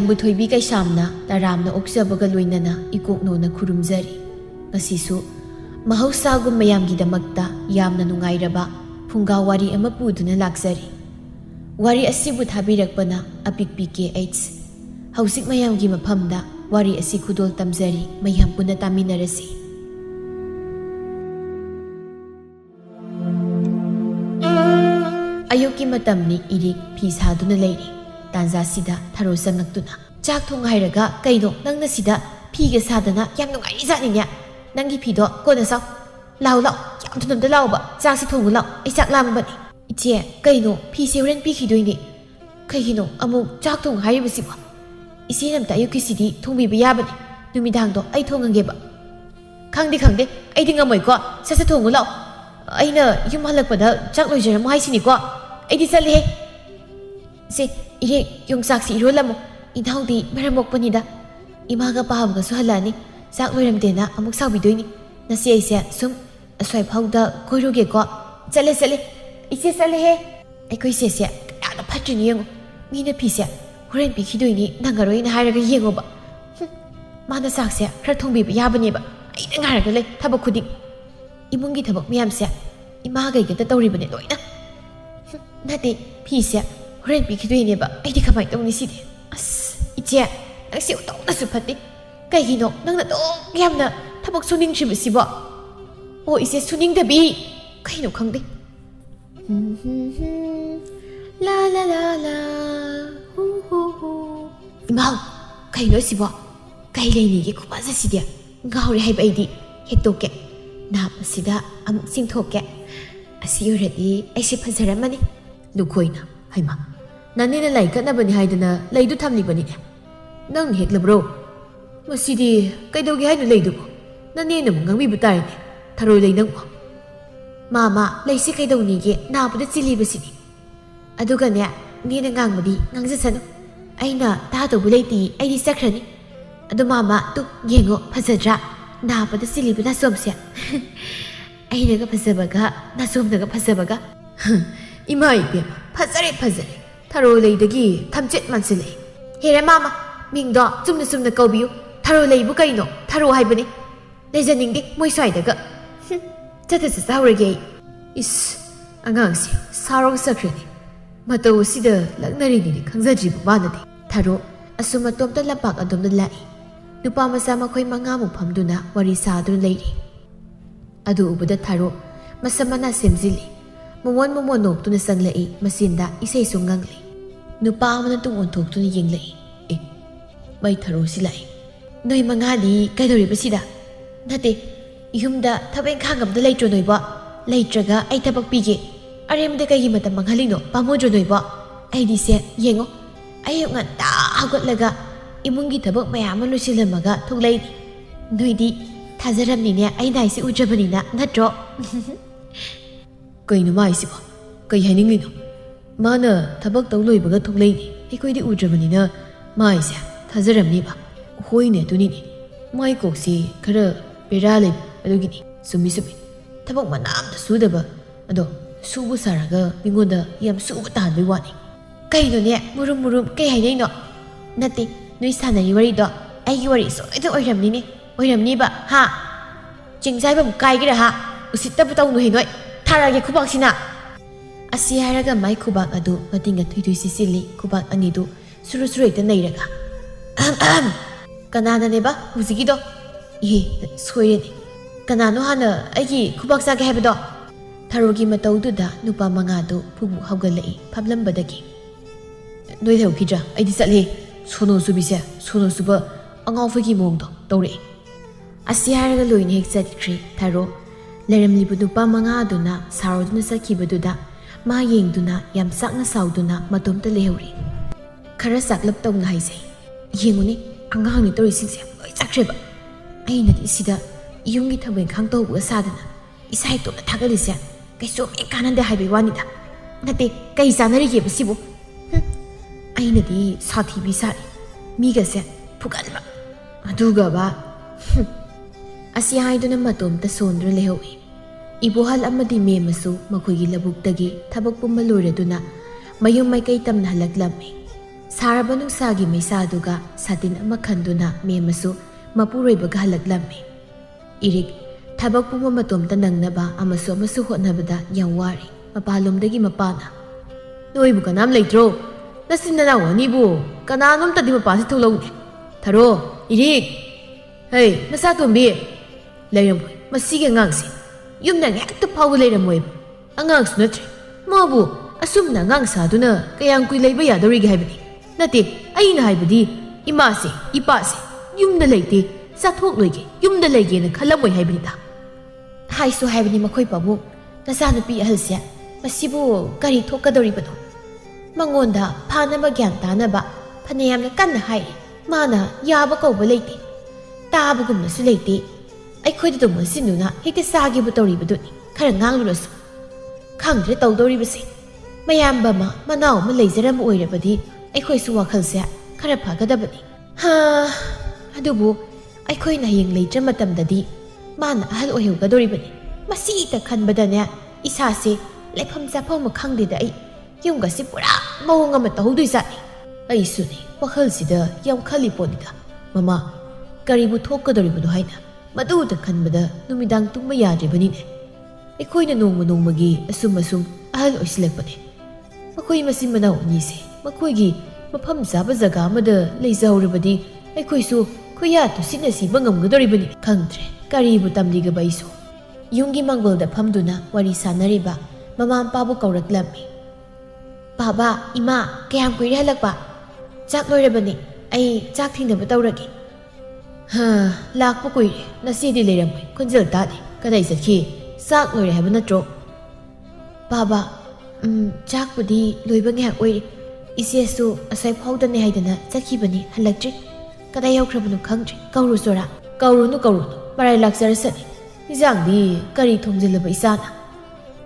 ꯃꯌꯥꯝꯕꯨ ꯊꯣꯏꯕꯤ ꯀꯩꯁꯥꯝꯅ ꯇꯔꯥꯝꯅ ꯑꯣꯛꯆꯕꯒ ꯂꯣꯏꯅꯅ ꯏꯀꯣꯛꯅꯣꯅ ꯈꯨꯔꯨꯝꯖꯔꯤ ꯉꯁꯤꯁꯨ ꯃꯍꯧꯁꯥꯒꯨꯝ ꯃꯌꯥꯝꯒꯤꯗꯃꯛꯇ ꯌꯥꯝꯅ ꯅꯨꯡꯉꯥꯏꯔꯕ ꯐꯨꯡꯒꯥ ꯋꯥꯔꯤ ꯑꯃ ꯄꯨꯗꯨꯅ ꯂꯥꯛꯆꯔꯤ ꯋꯥꯔꯤ ꯑꯁꯤꯕꯨ ꯊꯥꯕꯤꯔꯛꯄꯅ ꯑꯄꯤꯛꯄꯤ KH ꯍꯧꯖꯤꯛ ꯃꯌꯥꯝꯒꯤ ꯃꯐꯝꯗ ꯋꯥꯔꯤ ꯑꯁꯤ ꯈꯨꯗꯣꯜ ꯇꯝꯖꯔꯤ ꯃꯌꯥꯝ ꯄꯨꯟꯅ ꯇꯥꯃꯤꯟꯅꯔꯁꯤ ꯑꯌꯨꯛꯀꯤ ꯃꯇꯝꯅꯤ इरिक ꯐꯤ ꯁꯥꯗꯨꯅ ꯂꯩꯔꯤ ꯇꯥꯟꯖꯥꯁꯤꯗ ꯊꯔꯣ ꯆꯪꯉꯛꯇꯨꯅ ꯆꯥꯛ ꯊꯣꯡ ꯍꯥꯏꯔꯒ ꯀꯩꯅꯣ ꯅꯪꯅ ꯁꯤꯗ ꯐꯤꯒ ꯁꯥꯗꯅ ꯌꯥꯝ ꯅꯨꯡꯉꯥꯏꯔꯤ ꯖꯥꯠꯅꯤꯅꯦ ꯅꯪꯒꯤ ꯐꯤꯗꯣ ꯀꯣꯟꯅ ꯁꯥꯎ ꯂꯥꯎ ꯌꯥꯝ ꯊꯨꯅ ꯑꯝꯇ ꯂꯥꯎꯕ ꯆꯥꯛꯁꯤ ꯊꯣꯡꯉꯨ ꯂꯥꯎ ꯑꯩ ꯆꯥꯛ ꯂꯥꯝꯃꯕꯅꯤ 이제 ꯀꯩꯅꯣ ꯐꯤꯁꯦ ꯍꯣꯔꯦꯟ ꯄꯤꯈꯤꯗꯣꯏꯅꯤ ꯀꯩꯒꯤꯅꯣ ꯑꯃꯨꯛ ꯆꯥꯛ ꯊꯣꯡ ꯍꯥꯏꯔꯤꯕꯁꯤꯕꯣ 이제는 ꯑꯝꯇ ꯑꯌꯨꯛꯀꯤꯁꯤꯗꯤ ꯊꯣꯡꯕꯤꯕ ꯌꯥꯕꯅꯤ ꯅꯨꯃꯤꯗꯥꯡꯗꯣ ꯑꯩ ꯊꯣꯡꯉꯒꯦꯕ ꯈꯪꯗꯦ ꯑꯩꯗꯤ ꯉꯝꯃꯣꯏꯀꯣ ꯁꯠ ꯊꯣꯡꯉꯨ ꯂꯥꯎ ꯑꯩꯅ ꯌꯨꯝ ꯍꯜꯂꯛꯄꯗ ꯆꯥꯛ ꯂꯣꯏꯖꯔꯝꯃꯣ ꯍꯥꯏꯁꯤꯅꯤꯀꯣ ꯑꯩꯗꯤ ꯆꯠꯂꯦꯍꯦ ꯁꯦ 이래 용짝ꯁꯤ 이rol라모 이나우디 메라먹보니다 이마가 빠함가서 할라니 짝 노rem데나 아묵 사비도이니 나시 아이세 숨 aswai phauda koirogeko chale ise chale he aikoi se yana phatrini yengo mina phise horen pi khidoini nangaroi na hairaga yengo ba mana sakse khra thongbi ba yabani ba aina ngaraga le thabak khuding imungi thabak miyam se ima gai ga ta tawri bane loina nate phise horen pi khidoini ba aidi khamai tawni si de as iche nasi utong su phati kai gino nangna to yamna thabak suning shib si ba o ise suning da bi kai no khang de la la la la hu hu hu imau kai no si ba kai le ni gi khuba sa si dia ngau ri hai ba idi hetoke na pasida am sing thoke asi already ai se phajara mani lukoina haima nani na lai kana bani haidana laidu thamli bani nang hek labro masidi kaidogi hainu laidu nani na ngangi butai Tharoi lei nang mama leisi kaidoni ge nabuda chilibasini aduga ne ni na ngangmadi ngangjasanu aina ta do buleiti aidi sakrani adu mama tu yengo phajadra nabuda chilibuna somse aina ga phajabaga na somnaga phajabaga imai be phajare Tharoi lei dagi thamchet mansile here mama mingdo chumna kaubiu Tharoi lei bu kaino tharo haibani lejaningdi moi swai daga Tata saurage is angang si sarong sakrani matau sida lagnari ni khangzaji banade tharo asuma tomta lapak adom lai nupa masa makhoi manga mu phamduna wari sadu leiri adu ubuda tharo masamana semjili momon nok tuna sanglai masinda isei sungangli nupa amana tung onthok tuna yenglai e mai tharo silai noi manga di kaidori basida nate yumda thabeng khangam da leitro noiba leitraga ai thabak pige aremde kai mata manghalino pamodro noiba ai di se yengo ai ngan ta hagotlaga imungi thabak mayam lusilamaga thuglai noidi thajaramni ne ai nai se ujabani na natro kainu mai siba kai haningi no mana thabak taw loibaga thuglai ni ai koi di ujabani na mai se thajaramni ba hoine tuni ni mai koksi khara berale adugini sumi tabak manam da sudaba ado subu saraga mingoda yam subu tanbai wani kaino ne murum kai hainai no nati noi sanari wari do ai wari so ida oiramni ba ha jingzai bam kai gira ha usitta bu tawnu hinoi tharage khubak sina asi haraga mai khubak adu matinga thuidui sisili khubak ani du suru ita nairaga kanana ne ba huzigi do soireni kanano hana aigi khubak sa ge habdo tharogi mataudu da nupa manga do phubu hawgalai phablambadagi noi thau khija aidi chatle sono suba angau phagi mongdo tawre asiaraga loine hek chatkri tharo leramli bu nupa manga duna saroduna sakhibaduda ma yengduna yam sakna sauduna matomta lehuri khara saklap tawna haise yenguni angang ni tori singse oi chakreba aina di sida yungi thabeng khang to bu sadana isai to na thagalise kaiso me kanande haibe wanida nate kai sanari ge basibu aina di sathi bi sari miga se phugalba aduga ba asi haiduna matom ta sondra lehowi ibohal amadi me masu makhoigi labuk tagi thabak pumma loiraduna mayum mai kai tamna halaklami ꯁꯥꯔꯕ ꯅꯨꯡꯁꯥꯒꯤ ꯃꯩꯁꯥꯗꯨꯒ ꯁꯥꯇꯤꯟ ꯑꯃ ꯈꯟꯗꯨꯅ ꯃꯦꯝꯃꯁꯨ ꯃꯄꯨꯔꯣꯏꯕꯒ ꯍꯜꯂꯛꯂꯝꯃꯤ꯫ ꯏꯔꯤꯛ ꯊꯕꯛ ꯄꯨꯝꯕ ꯃꯇꯣꯝꯇ ꯅꯪꯅꯕ ꯑꯃꯁꯨ ꯍꯣꯠꯅꯕꯗ ꯌꯥꯝ ꯋꯥꯔꯤ꯫ ꯃꯄꯥꯟꯂꯣꯝꯗꯒꯤ ꯃꯄꯥꯅ "ꯅꯣꯏꯕꯨ ꯀꯅꯥꯝ ꯂꯩꯇ꯭ꯔꯣ? ꯅꯆꯤꯟ ꯅꯅꯥꯎ ꯑꯅꯤꯕꯨ ꯀꯅꯥꯅꯣꯝꯇꯗꯤ ꯃꯄꯥꯟꯁꯤ ꯊꯣꯛꯂꯛꯎꯅꯦ꯫ ꯊꯔꯣ, ꯏꯔꯤꯛ, ꯍꯩ ꯃꯆꯥꯇꯣꯝꯕꯤ, ꯂꯩꯔꯝꯃꯣꯏ ꯃꯁꯤꯒꯤ ꯑꯉꯥꯡꯁꯤ ꯌꯨꯝꯗ ꯉꯥꯏꯍꯥꯛꯇ ꯐꯥꯎꯕ ꯂꯩꯔꯝꯃꯣꯏꯕ꯫ ꯑꯉꯥꯡꯁꯨ ꯅꯠꯇ꯭ꯔꯦ, ꯃꯥꯕꯨ ꯑꯁꯨꯝꯅ ꯑꯉꯥꯡ ꯁꯥꯗꯨꯅ ꯀꯌꯥꯝ ꯀꯨꯏ ꯂꯩꯕ ꯌꯥꯗꯧꯔꯤꯒꯦ ꯍꯥꯏꯕꯅꯤ꯫ ꯅꯠꯇꯦ, ꯑꯩꯅ ꯍꯥꯏꯕꯗꯤ ꯏꯃꯥꯁꯦ ꯏꯄꯥꯁꯦ ꯌꯨꯝꯗ ꯂꯩꯇꯦ, ꯆꯥꯊꯣꯛꯂꯣꯏꯒꯦ ꯌꯨꯝꯗ ꯂꯩꯒꯦꯅ ꯈꯜꯂꯝꯃꯣꯏ ꯍꯥꯏꯕꯅꯤꯗ꯫ ꯍꯥꯏꯁꯨ ꯍꯥꯏꯕꯅꯤ ꯃꯈꯣꯏ ꯄꯥꯕꯨꯡ, ꯅꯆꯥꯅꯨꯄꯤ ꯑꯍꯜꯁꯦ ꯃꯁꯤꯕꯨ ꯀꯔꯤ ꯊꯣꯛꯀꯗꯧꯔꯤꯕꯅꯣ? ꯃꯉꯣꯟꯗ ꯐꯥꯅꯕ ꯒ꯭ꯌꯥꯟ ꯇꯥꯅꯕ ꯐꯅꯌꯥꯝꯅ ꯀꯟꯅ ꯍꯥꯏꯔꯤ, ꯃꯥꯅ ꯌꯥꯕ ꯀꯧꯕ ꯂꯩꯇꯦ, ꯇꯥꯕꯒꯨꯝꯅꯁꯨ ꯂꯩꯇꯦ꯫ ꯑꯩꯈꯣꯏꯗ ꯑꯗꯨꯝ ꯃꯟꯁꯤꯟꯗꯨꯅ ꯍꯦꯛꯇ ꯆꯥꯒꯦꯕꯨ ꯇꯧꯔꯤꯕꯗꯨꯅꯤ, ꯈꯔ ꯉꯥꯡꯂꯨꯔꯁꯨ꯫ ꯈꯪꯗ꯭ꯔꯦ ꯇꯧꯗꯧꯔꯤꯕꯁꯦ꯫ ꯃꯌꯥꯝꯕ ꯑꯃ ꯃꯅꯥꯎ ꯑꯃ ꯂꯩꯖꯔꯝꯕ ꯑꯣꯏꯔꯕꯗꯤ ꯑꯩꯈꯣꯏꯁꯨ ꯋꯥꯈꯜꯁꯦ ꯈꯔ ꯐꯒꯗꯕꯅꯤ꯫ ꯑꯗꯨꯕꯨ ꯑꯩꯈꯣꯏꯅ ꯍꯌꯦꯡ ꯂꯩꯇ꯭ꯔ ꯃꯇꯝꯗꯗꯤ ꯃꯥꯅ ꯑꯍꯜ ꯑꯣꯏꯍꯧꯒꯗꯧꯔꯤꯕꯅꯤ꯫ ꯃꯁꯤꯇ ꯈꯟꯕꯗꯅꯦ ꯏꯁꯥꯁꯦ ꯂꯩꯐꯝ ꯆꯥꯐꯝ ꯑꯃ ꯈꯪꯗꯦꯗ ꯑꯩ ꯌꯨꯝꯒꯁꯤ ꯄꯨꯔꯥ ꯃꯑꯣꯡ ꯑꯃ ꯇꯧꯍꯧꯗꯣꯏꯖꯥꯠꯅꯤ꯫ ꯑꯩꯁꯨꯅꯦ ꯋꯥꯈꯜꯁꯤꯗ ꯌꯥꯝ ꯈꯜꯂꯤ ꯄꯣꯠꯅꯤꯗ ꯃꯃꯥ, ꯀꯔꯤꯕꯨ ꯊꯣꯛꯀꯗꯧꯔꯤꯕꯅꯣ ꯍꯥꯏꯅ ꯃꯗꯨꯗ ꯈꯟꯕꯗ ꯅꯨꯃꯤꯗꯥꯡ ꯇꯨꯝꯕ ꯌꯥꯗ꯭ꯔꯤꯕꯅꯤꯅꯦ꯫ ꯑꯩꯈꯣꯏꯅ ꯅꯣꯡꯃ ꯅꯣꯡꯃꯒꯤ ꯑꯁꯨꯝ ꯑꯍꯜ ꯑꯣꯏꯁꯤꯜꯂꯛꯄꯅꯦ꯫ ꯃꯈꯣꯏ ꯃꯆꯤꯟ ꯃꯅꯥꯎ ꯑꯅꯤꯁꯦ ꯃꯈꯣꯏꯒꯤ ꯃꯐꯝ ꯆꯥꯕ ꯖꯒꯥ ꯑꯃꯗ ꯂꯩꯖꯍꯧꯔꯕꯗꯤ ꯑꯩꯈꯣꯏꯁꯨ ꯈꯨꯌꯥ ꯇꯨꯁꯤꯟꯅ ꯁꯤꯕ ꯉꯝꯒꯗꯧꯔꯤꯕꯅꯤ꯫ ꯈꯪꯗ꯭ꯔꯦ ꯀꯔꯤꯕꯨ ꯇꯝꯂꯤꯒꯕ ꯑꯩꯁꯨ꯫ ꯌꯨꯝꯒꯤ ꯃꯥꯡꯒꯣꯜꯗ ꯐꯝꯗꯨꯅ ꯋꯥꯔꯤ ꯁꯥꯟꯅꯔꯤꯕ ꯃꯃꯥ ꯃꯄꯥꯕꯨ ꯀꯧꯔꯛꯂꯝꯃꯤ꯫ "ꯕꯥꯕꯥ, ꯏꯃꯥ, ꯀꯌꯥꯝ ꯀꯨꯏꯔꯦ ꯍꯜꯂꯛꯄ? ꯆꯥꯛ ꯂꯣꯏꯔꯕꯅꯤ, ꯑꯩ ꯆꯥꯛ ꯊꯤꯅꯕ ꯇꯧꯔꯒꯦ." "ꯂꯥꯛꯄ ꯀꯨꯏꯔꯦ, ꯅꯆꯦꯗꯤ ꯂꯩꯔꯝꯃꯣꯏ, ꯈꯣꯟꯖꯦꯜ ꯇꯥꯗꯦ, ꯀꯗꯥꯏ ꯆꯠꯈꯤ? ꯆꯥꯛ ꯂꯣꯏꯔꯦ ꯍꯥꯏꯕ ꯅꯠꯇ꯭ꯔꯣ?" "ꯕꯥꯕꯥ, ꯆꯥꯛꯄꯨꯗꯤ ꯂꯣꯏꯕ ꯉꯥꯏꯍꯥꯛ ꯑꯣꯏꯔꯤ꯫ ꯏꯆꯦꯁꯨ ꯑꯁꯥꯏ ꯐꯥꯎꯗꯅꯦ ꯍꯥꯏꯗꯅ ꯆꯠꯈꯤꯕꯅꯤ, ꯍꯜꯂꯛꯇ꯭ꯔꯤ꯫ ꯀꯗꯥꯏ ꯌꯧꯈ꯭ꯔꯕꯅꯣ ꯈꯪꯗ꯭ꯔꯤ꯫ ꯀꯧꯔꯨꯆꯣꯔꯥ?" "ꯀꯧꯔꯨꯅꯨ, ꯃꯔꯥꯏ ꯂꯥꯛꯆꯔꯁꯅꯤ꯫ ꯏꯟꯖꯥꯡꯗꯤ ꯀꯔꯤ ꯊꯣꯡꯖꯤꯜꯂꯕ ꯏꯆꯥꯅ?"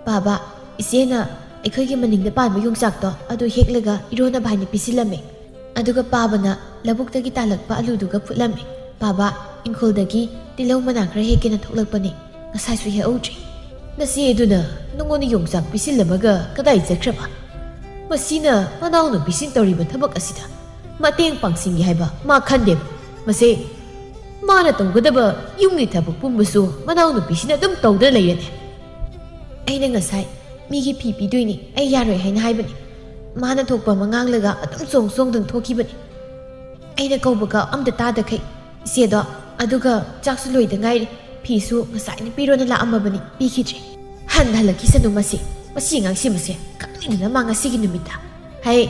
"ꯕꯥꯕꯥ, ꯏꯆꯦꯅ ꯑꯩꯈꯣꯏꯒꯤ ꯃꯅꯤꯡꯗ ꯄꯥꯟꯕ ꯌꯣꯡꯆꯥꯛꯇꯣ ꯑꯗꯨ ꯍꯦꯛꯂꯒ ꯏꯔꯣꯟꯅꯕ ꯍꯥꯏꯅ ꯄꯤꯁꯤꯜꯂꯝꯃꯦ꯫ ꯑꯗꯨꯒ ꯄꯥꯕꯅ ꯂꯧꯕꯨꯛꯇꯒꯤ ꯇꯥꯜꯂꯛꯄ ꯑꯂꯨꯗꯨꯒ ꯐꯨꯠꯂꯝꯃꯦ꯫ ꯕꯥꯕꯥ, ꯏꯪꯈꯣꯜꯗꯒꯤ ꯇꯤꯜꯍꯧ ꯃꯅꯥ ꯈꯔ ꯍꯦꯛꯀꯦꯅ ꯊꯣꯛꯂꯛꯄꯅꯤ, ꯉꯁꯥꯏꯁꯨ ꯍꯦꯛꯍꯧꯗ꯭ꯔꯤ." "ꯅꯆꯦ ꯑꯗꯨꯅ ꯅꯉꯣꯟꯗ ꯌꯣꯡꯆꯥꯛ ꯄꯤꯁꯤꯜꯂꯝꯃꯒ ꯀꯗꯥꯏ ꯆꯠꯈ꯭ꯔꯕ? ꯃꯁꯤꯅ ꯃꯅꯥꯎꯅꯨꯄꯤꯁꯤꯡ ꯇꯧꯔꯤꯕ ꯊꯕꯛ ꯑꯁꯤꯗ ꯃꯇꯦꯡ ꯄꯥꯡꯁꯤꯟꯒꯦ ꯍꯥꯏꯕ ꯃꯥ ꯈꯟꯗꯦꯕ꯫ ꯃꯁꯦ ꯃꯥꯅ ꯇꯧꯒꯗꯕ ꯌꯨꯝꯒꯤ ꯊꯕꯛ ꯄꯨꯝꯕꯁꯨ ꯃꯅꯥꯎꯅꯨꯄꯤꯁꯤꯅ ꯑꯗꯨꯝ ꯇꯧꯗꯨꯅ ꯂꯩꯔꯅꯤ." "ꯑꯩꯅ ꯉꯁꯥꯏ ꯃꯤꯒꯤ ꯐꯤ ꯄꯤꯗꯣꯏꯅꯤ, ꯑꯩ ꯌꯥꯔꯣꯏ ꯍꯥꯏꯅ ꯍꯥꯏꯕꯅꯤ꯫ ꯃꯥꯅ ꯊꯣꯛꯄ ꯑꯃ ꯉꯥꯡꯂꯒ ꯑꯗꯨꯝ ꯆꯣꯡꯗꯨꯅ ꯊꯣꯛꯈꯤꯕꯅꯤ꯫ ꯑꯩꯅ ꯀꯧꯕꯒ ꯑꯝꯇ ꯇꯥꯗꯈꯩ ꯏꯆꯦꯗꯣ, ꯑꯗꯨꯒ ꯆꯥꯛꯁꯨ ꯂꯣꯏꯗ ꯉꯥꯏꯔꯤ, ꯐꯤꯁꯨ ꯉꯁꯥꯏꯅ ꯄꯤꯔꯣꯅ ꯂꯥꯛꯑꯝꯃꯕꯅꯤ, ꯄꯤꯈꯤꯗ꯭ꯔꯤ꯫ ꯍꯜꯂꯛꯈꯤꯁꯅꯨ ꯃꯁꯤ ꯑꯉꯥꯡꯁꯤꯃꯁꯦ, ꯈꯪꯅꯤꯡꯗꯅ ꯃꯥ ꯉꯁꯤꯒꯤ ꯅꯨꯃꯤꯠꯇ꯫ ꯍꯩ,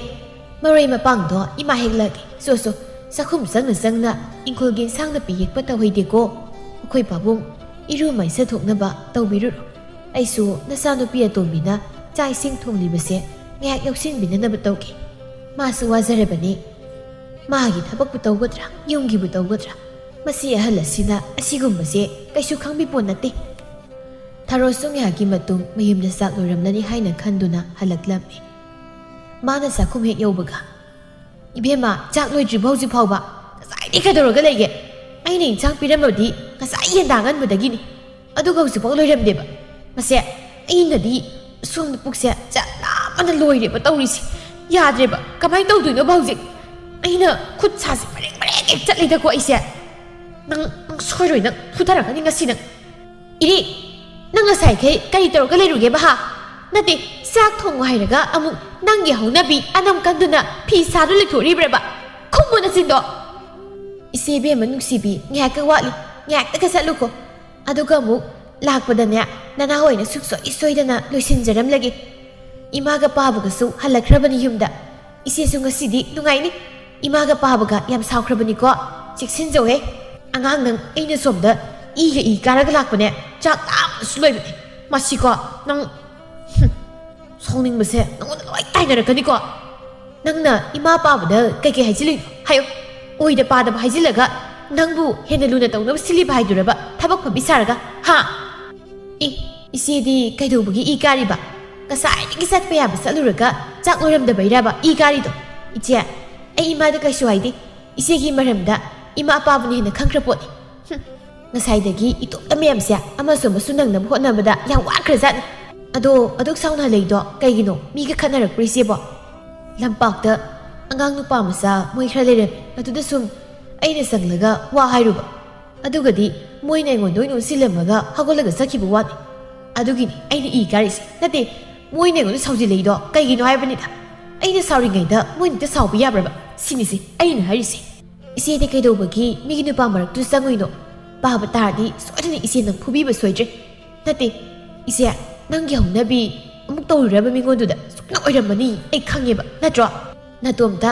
ꯃꯔꯣꯏ ꯃꯄꯥꯡꯗꯣ ꯏꯃꯥ ꯍꯦꯛꯂꯛꯑꯒꯦ꯫ ꯆꯣ ꯆꯥꯛꯈꯨꯝ ꯆꯪꯅ ꯏꯪꯈꯣꯜꯒꯤ ꯏꯟꯁꯥꯡ ꯅꯥꯄꯤ ꯍꯦꯛꯄ ꯇꯧꯍꯩꯗꯦꯀꯣ꯫ ꯑꯩꯈꯣꯏ ꯄꯥꯕꯨꯡ ꯏꯔꯨ ꯃꯥꯏꯁ ꯊꯣꯛꯅꯕ ꯇꯧꯕꯤꯔꯨꯔꯣ꯫ ꯑꯩꯁꯨ ꯅꯆꯥꯅꯨꯄꯤ ꯑꯇꯣꯝꯕꯤꯅ ꯆꯥꯛ ꯏꯁꯤꯡ ꯊꯣꯡꯂꯤꯕꯁꯦ ꯉꯥꯏꯍꯥꯛ ꯌꯥꯎꯁꯤꯟꯕꯤꯅꯅꯕ ꯇꯧꯒꯦ꯫ ꯃꯥꯁꯨ ꯋꯥꯖꯔꯕꯅꯤ, ꯃꯥꯒꯤ ꯊꯕꯛꯄꯨ ꯇꯧꯒꯗ꯭ꯔꯥ, ꯌꯨꯝꯒꯤꯕꯨ ꯇꯧꯒꯗ꯭ꯔꯥ, ꯃꯁꯤ ꯑꯍꯜ ꯑꯁꯤꯅ ꯑꯁꯤꯒꯨꯝꯕꯁꯦ ꯀꯩꯁꯨ ꯈꯪꯕꯤꯄꯣꯠ ꯅꯠꯇꯦ." ꯊꯔꯣꯁꯨ ꯉꯥꯏꯍꯥꯛꯀꯤ ꯃꯇꯨꯡ ꯃꯌꯨꯝꯗ ꯆꯥꯛ ꯂꯣꯏꯔꯝꯂꯅꯤ ꯍꯥꯏꯅ ꯈꯟꯗꯨꯅ ꯍꯜꯂꯛꯂꯝꯃꯤ꯫ ꯃꯥꯅ ꯆꯥꯛꯈꯨꯝ ꯍꯦꯛ ꯌꯧꯕꯒ, "ꯏꯕꯦꯝꯃ, ꯆꯥꯛ ꯂꯣꯏꯗ꯭ꯔꯤꯕꯣ ꯍꯧꯖꯤꯛ ꯐꯥꯎꯕ? ꯉꯁꯥꯏꯗꯤ ꯀꯩꯗꯧꯔꯒ ꯂꯩꯒꯦ? ꯑꯩꯅ ꯏꯟꯁꯥꯡ ꯄꯤꯔꯝꯃꯕꯗꯤ ꯉꯁꯥꯏ ꯌꯦꯟꯗꯥꯡꯍꯟꯕꯗꯒꯤꯅꯤ, ꯑꯗꯨꯒ ꯍꯧꯖꯤꯛꯐꯥꯎ ꯂꯣꯏꯔꯝꯗꯦꯕ꯫ ꯃꯁꯦ ꯑꯩꯅꯗꯤ ꯁꯣꯝꯗ ꯄꯨꯛꯁꯦ ꯆꯥꯛ ꯂꯥꯝꯕꯅ ꯂꯣꯏꯔꯦꯕ ꯇꯧꯔꯤꯁꯦ, ꯌꯥꯗ꯭ꯔꯦꯕ, ꯀꯃꯥꯏꯅ ꯇꯧꯗꯣꯏꯅꯣꯕ ꯍꯧꯖꯤꯛ? ꯑꯩꯅ ꯈꯨꯠ ꯁꯥꯁꯦ ꯃꯔꯦꯡ ꯍꯦꯛ ꯆꯠꯂꯤꯗꯀꯣ ꯑꯩꯁꯦ꯫ ꯅꯪ ꯁꯣꯏꯔꯣꯏ, ꯅꯪ ꯐꯨꯊꯔꯛꯀꯅꯤ ꯉꯁꯤ ꯅꯪ꯫ ꯏꯔꯤꯛ, ꯅꯪ ꯉꯁꯥꯏꯈꯩ ꯀꯔꯤ ꯇꯧꯔꯒ ꯂꯩꯔꯨꯒꯦꯕ ꯍꯥ? ꯅꯠꯇꯦ, ꯆꯥꯛ ꯊꯣꯡꯉꯣ ꯍꯥꯏꯔꯒ ꯑꯃꯨꯛ ꯅꯪꯒꯤ ꯍꯧꯅꯕꯤ ꯑꯅꯝ ꯀꯟꯗꯨꯅ ꯐꯤ ꯁꯥꯗꯨ ꯂꯩꯊꯣꯛꯔꯤꯕ꯭ꯔꯕ? ꯈꯨꯝꯃꯨ ꯅꯆꯤꯟꯗꯣ!" "ꯏꯆꯦ ꯏꯕꯦꯝꯃ ꯅꯨꯡꯁꯤꯕꯤ, ꯉꯥꯏꯍꯥꯛꯀ ꯋꯥꯠꯂꯤ, ꯉꯥꯏꯍꯥꯛꯇꯒ ꯆꯠꯂꯨꯀꯣ꯫ ꯑꯗꯨꯒ ꯑꯃꯨꯛ ꯂꯥꯛꯄꯗꯅꯦ ꯅꯅꯥ ꯍꯣꯏꯅ ꯁꯨꯡꯁꯣꯏ ꯁꯣꯏꯗꯅ ꯂꯣꯏꯁꯤꯟꯖꯔꯝꯂꯒꯦ꯫ ꯏꯃꯥꯒ ꯄꯥꯕꯒꯁꯨ ꯍꯜꯂꯛꯈ꯭ꯔꯕꯅꯤ ꯌꯨꯝꯗ꯫ ꯏꯆꯦꯁꯨ ꯉꯁꯤꯗꯤ ꯅꯨꯡꯉꯥꯏꯅꯤ꯫ ꯏꯃꯥꯒ ꯄꯥꯕꯒ ꯌꯥꯝ ꯁꯥꯎꯈ꯭ꯔꯕꯅꯤꯀꯣ, ꯆꯦꯛꯁꯤꯟꯖꯧꯍꯦ꯫ ꯑꯉꯥꯡ ꯅꯪ, ꯑꯩꯅ ꯁꯣꯝꯗ ꯏ ꯀꯥꯔꯒ ꯂꯥꯛꯄꯅꯦ, ꯆꯥꯛ ꯂꯥꯝꯕꯅꯁꯨ ꯂꯣꯏꯕꯅꯦ꯫ ꯃꯁꯤꯀꯣ ꯅꯪ ꯁꯥꯎꯅꯤꯡꯕꯁꯦ ꯅꯪꯉꯣꯟꯗ ꯂꯣꯏ ꯇꯥꯏꯅꯔꯛꯀꯅꯤꯀꯣ꯫ ꯅꯪꯅ ꯏꯃꯥ ꯄꯥꯕꯗ ꯀꯩꯀꯩ ꯍꯥꯏꯖꯤꯜꯂꯤꯅꯣ ꯍꯥꯏꯌꯣ? ꯑꯣꯏꯗ ꯄꯥꯗꯕ ꯍꯥꯏꯖꯤꯜꯂꯒ ꯅꯪꯕꯨ ꯍꯦꯟꯅ ꯂꯨꯅ ꯇꯧꯅꯕ ꯁꯤꯜꯂꯤꯕ ꯍꯥꯏꯗꯨꯔꯕ, ꯊꯕꯛ ꯐꯕꯤ ꯁꯥꯔꯒ ꯍꯥ? ꯏꯆꯦꯗꯤ ꯀꯩꯗꯧꯕꯒꯤ ꯏ ꯀꯥꯔꯤꯕ? ꯉꯁꯥꯏꯗꯒꯤ ꯆꯠꯄ ꯌꯥꯕ ꯆꯠꯂꯨꯔꯒ ꯆꯥꯛ ꯂꯣꯏꯔꯝꯗꯕꯩꯔꯕ ꯏ ꯀꯥꯔꯤꯗꯣ? "ꯏꯆꯦ, ꯑꯩ ꯏꯃꯥꯗ ꯀꯩꯁꯨ ꯍꯥꯏꯗꯦ, ꯏꯆꯦꯒꯤ ꯃꯔꯝꯗ ꯏꯃꯥ ꯑꯄꯥꯕꯅ ꯍꯦꯟꯅ ꯈꯪꯈ꯭ꯔ ꯄꯣꯠꯅꯤ꯫ ꯉꯁꯥꯏꯗꯒꯤ ꯏꯇꯣꯝꯇ ꯃꯌꯥꯝꯁꯦ ꯑꯃꯁꯨ ꯅꯪꯅꯕ ꯍꯣꯠꯅꯕꯗ ꯌꯥꯝ ꯋꯥꯈ꯭ꯔꯖꯥꯠꯅꯤ꯫ ꯑꯗꯣ ꯑꯗꯨꯛ ꯁꯥꯎꯅ ꯂꯩꯗꯣ ꯀꯩꯒꯤꯅꯣ? ꯃꯤꯒ ꯈꯠꯅꯔꯛꯄ꯭ꯔꯣ ꯏꯆꯦꯕꯣ?" "ꯂꯝꯄꯥꯛꯇ angang nupa masa moi khra lerem aduda sum aina sanglaga wa hairuba adugadi moina engon doinu silemaga hagolaga sakhibu wani adugini aina I karisi nate moina engon sauji leido kaigino haibanida aina sauri gaida moina ta saubi yabraba sinisi aina harisi ise de kaidobagi migi nupa marak tu sanguino baba tardi soidani ise nang phubiba soidre nate ise nang yauna bi amuk tawraba mingonduda sukna oiramani ai khangeba natro natomta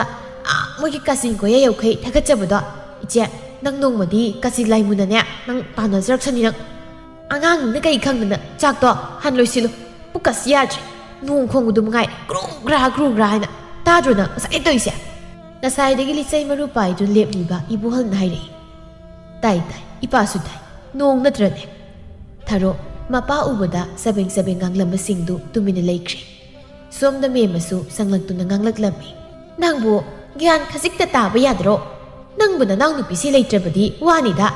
mogi kasin ko ya yaukai thakachabada iche nang nongmadi kasi laimuna ne nang panazrak sani nang angang ne kai khangna chak to han loisilu pukas yaje nong khongudu ngai grung gra na tadro na sai toise na sai degi lisai maru pai du lepniba ibuhal nai re tai ipa su tai nong natrane tharo mapa ubada sabeng gang lamba singdu tumina leikre somda me masu sanglak tu nanglak lammi nangbu gyan khasik ta ba yadro nangbu na nang nupi si leitrabadi wani da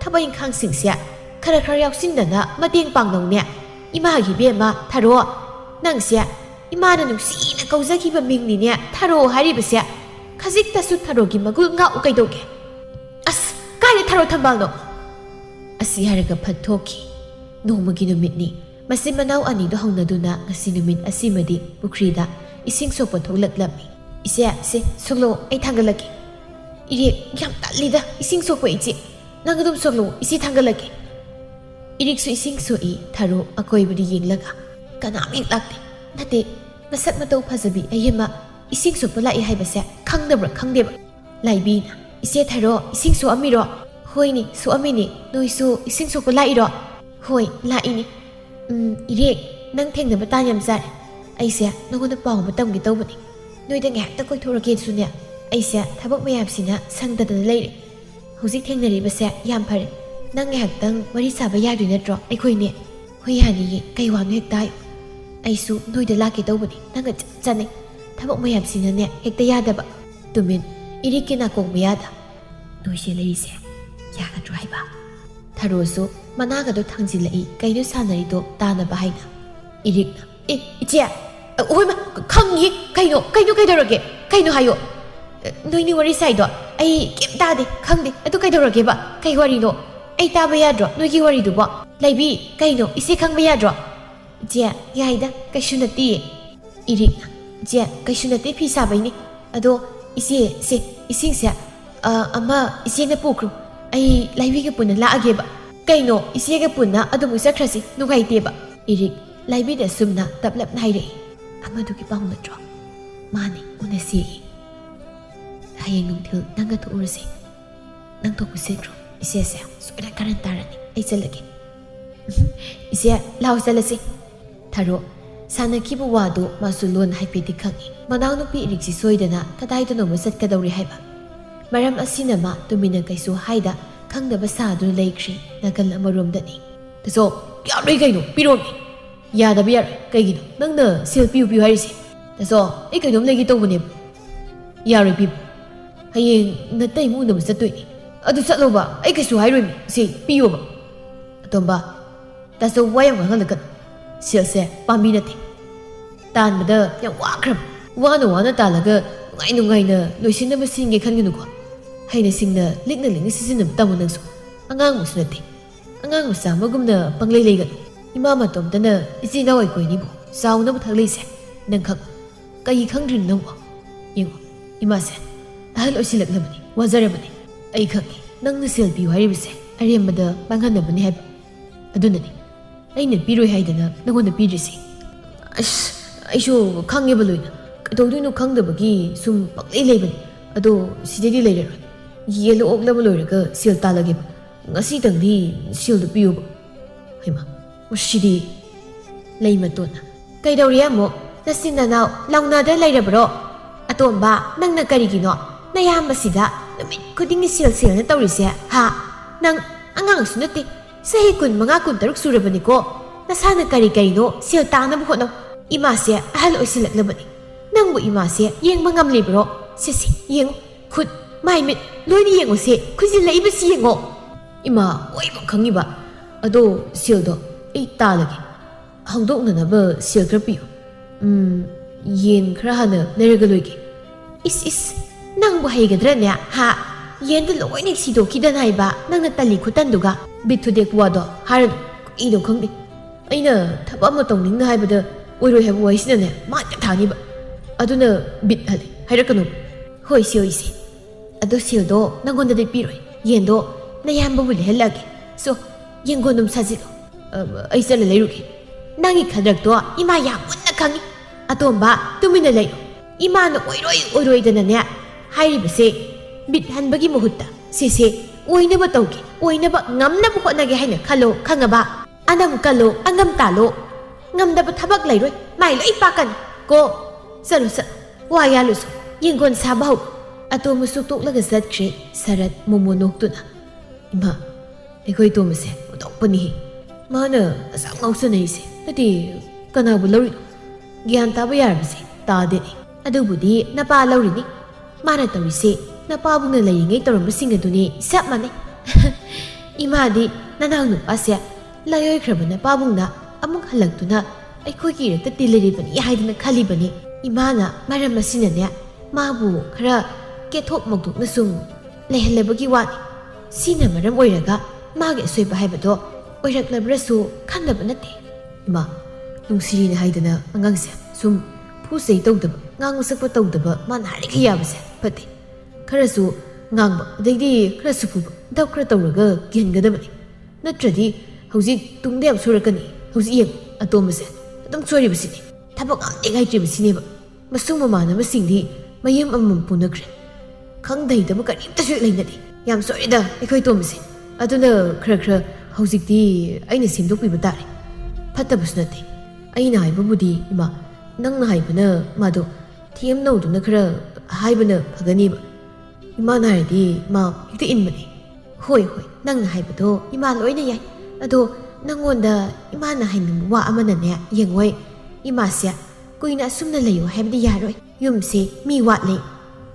thabain khang singsia khara yauksin dana mateng pangnong ne ima gi be ma tharo nang sia ima na nusi na kauzaki ba mingni ne tharo hari basia khasik ta su tharo gi magul nga u kaidoge as kai tharo thambal no asi haraga phathoki nongmagi numitni masi manau ani do hongnaduna ngasi numit asimadi pukrida ising sopo thoglaklammi ise se soglo ai thangalaki ire yam talida ising sopo ichi nangadum soglo isi thangalaki irik su ising so I tharo akoibudi yenglaga kanam ik lakte nate masak matau phasabi ayema ising sopo lai haibase khangdabra khangdeba laibina ise tharo ising so amiro hoini so amini noisu ising sopo lai ro hoi la ini ire nang thengnaba ta yam sare aise nangona paw matam gi tawbani noida ngak ta koi thorake sunya aise thabak mayam sina sangdadana leire hojik thengnari base yam phare nang ngak tang wari saba yadu natro ai khoi ne hoi hani kai wanu hek tai aisu noida lake tawbani nang chane thabak mayam sina ne hekta yadaba tumin ire kina kok mayada noise leise yaga driver Tharosu managa do thangjilai kaino sanari do tana bahaina irikna iche oima khangi kaino kaidorage kaino hayo noini wari saido ai kemta de khangde adu kaidorage ba kai wari no ai ta ba yadro noigi wari du ba laibi kaino ise khangba yadro je yaida kaishunati irikna je kaishunati phi sabaini ado ise se ising se ama ise na pukru ai laibi ke punna la age ba kaino ise ke punna adu mu sakrasi nugai te ba irik laibi da sumna taplap nai re amadu ki pang na tro mani unasi hayeng nungthil nanga to urasi nang to ku sekro ise se soira karan tarani ai chalage ise law chalasi tharo sana ki bu wadu masulon haipedi khangi manaw nu pi iriksi soidana kadai to no masat kadawri haiba maram asina ma tumina kaisu haida khangdaba sadu leikri nakal amaromdani taso yaroi kaino piromi yadaba yar kaigino nangna sil piu piu harise taso ai kainom legi tobune yaroi piu hayeng natai mu nam satoi adu satloba ai kaisu hairomi se piu ba atomba taso wayang ngalakan silse pambi nate tanbada yang wakram wana talaga ngai na loisinaba singe khanginu ko haina singna likna sisinam tamu nangsu angang musnati angang musa magumna panglei leigan ima matom tana isi nawai koini bu sauna bu thaglei se nang khak kai khangrin nang wa yingo ima se ahal osilak lamani wajarabani ai khaki nang na sel bi wari bise aremada banghan bani hab adunani aina piroi haidana nangona pirisi aisho khangye baloina kadodino khangdabagi sum paklei leibani ado sidedi leiraro yelo oklaba loiraga sil talage ngasi tangdi sil du piu haima ushidi leima tona kaidawriya mo nasina naw launa da leirabro atomba nangna karigino nayam basida numit kudingi sil na tawrise ha nang angang sunati sahi kun manga kun taruk surabani ko nasana kari no sil tana bu hono imase ahal oisilaklabani nangbu imase yengba ngamlibro sisi yeng khut mai mit loini yengo se khuji leiba si yengo ima oiba khangiba ado sildo ei talagi hangdok na ba sil kra piu yen khra hana leraga loigi Is nangbu haigadrane ha yenda loine sidokidana haiba nangna tali khutanduga bithude kwado haran ido khangdi aina thaba ma tongning na haibada oiroi haiba waisina ma ta thani ba aduna bit hali hairakanu hoi si ado sildo nangonda de piroi yendo nayamba bul helage so yengonum sajilo ai sala leiruge nangi khadrak to ima ya munna khangi atomba tumina lei ima na oiroi dana ne hairi base bit hanbagi muhutta se oina ba tawge oina ba ngamna bu khonage haina khalo khangaba anam kalo angam talo ngamda ba thabak leiroi mai loi pakan ko salu sa wa ya lu so yengon sabau atomu suktok laga zatkre sarat momonok tuna ima ekoi to mase utopani mana asang ngausa nei se ati kana bu lori gyan ta ba yar base ta de adu budi napa lori ni mana tawi se napa bu na lai ngai torom sing aduni sap mane ima di nanang nu asya layoi khrabana pa bu na amuk halak tuna aikoi ki ta tileri bani haidina khali bani ima na maram masina ne ma bu khara ke thop mokduk na sum lehelebagi wani sina maram oiraga mage soiba haibado oirak labrasu khanaba nate ima nungsiri na haidana angangse sum phusei tawdaba ngang sakpa tawdaba man hari khiyabase phate kharasu ngangba deidi kharasu pu daw khara tawraga gengadabani natradi hojik tungde am surakani hojik yem atomase adum chori basini thabak amte gai tri basini ba masung mamana masingdi mayam amam punakre khangdai dama karim ta sui leinadi yam sorry da ekhoi tomse aduna khra hojikti aina simdokpi batare phatabus nate aina haibabudi ima nangna haibana mado thiam noduna khra haibana phagani ba ima na haidi ma hikta inmani hoi nangna haibado ima loina yai ado nangonda ima na hainin wa amana ne yengoi ima sia kuina sumna leyo haibdi yaroi yumse mi watle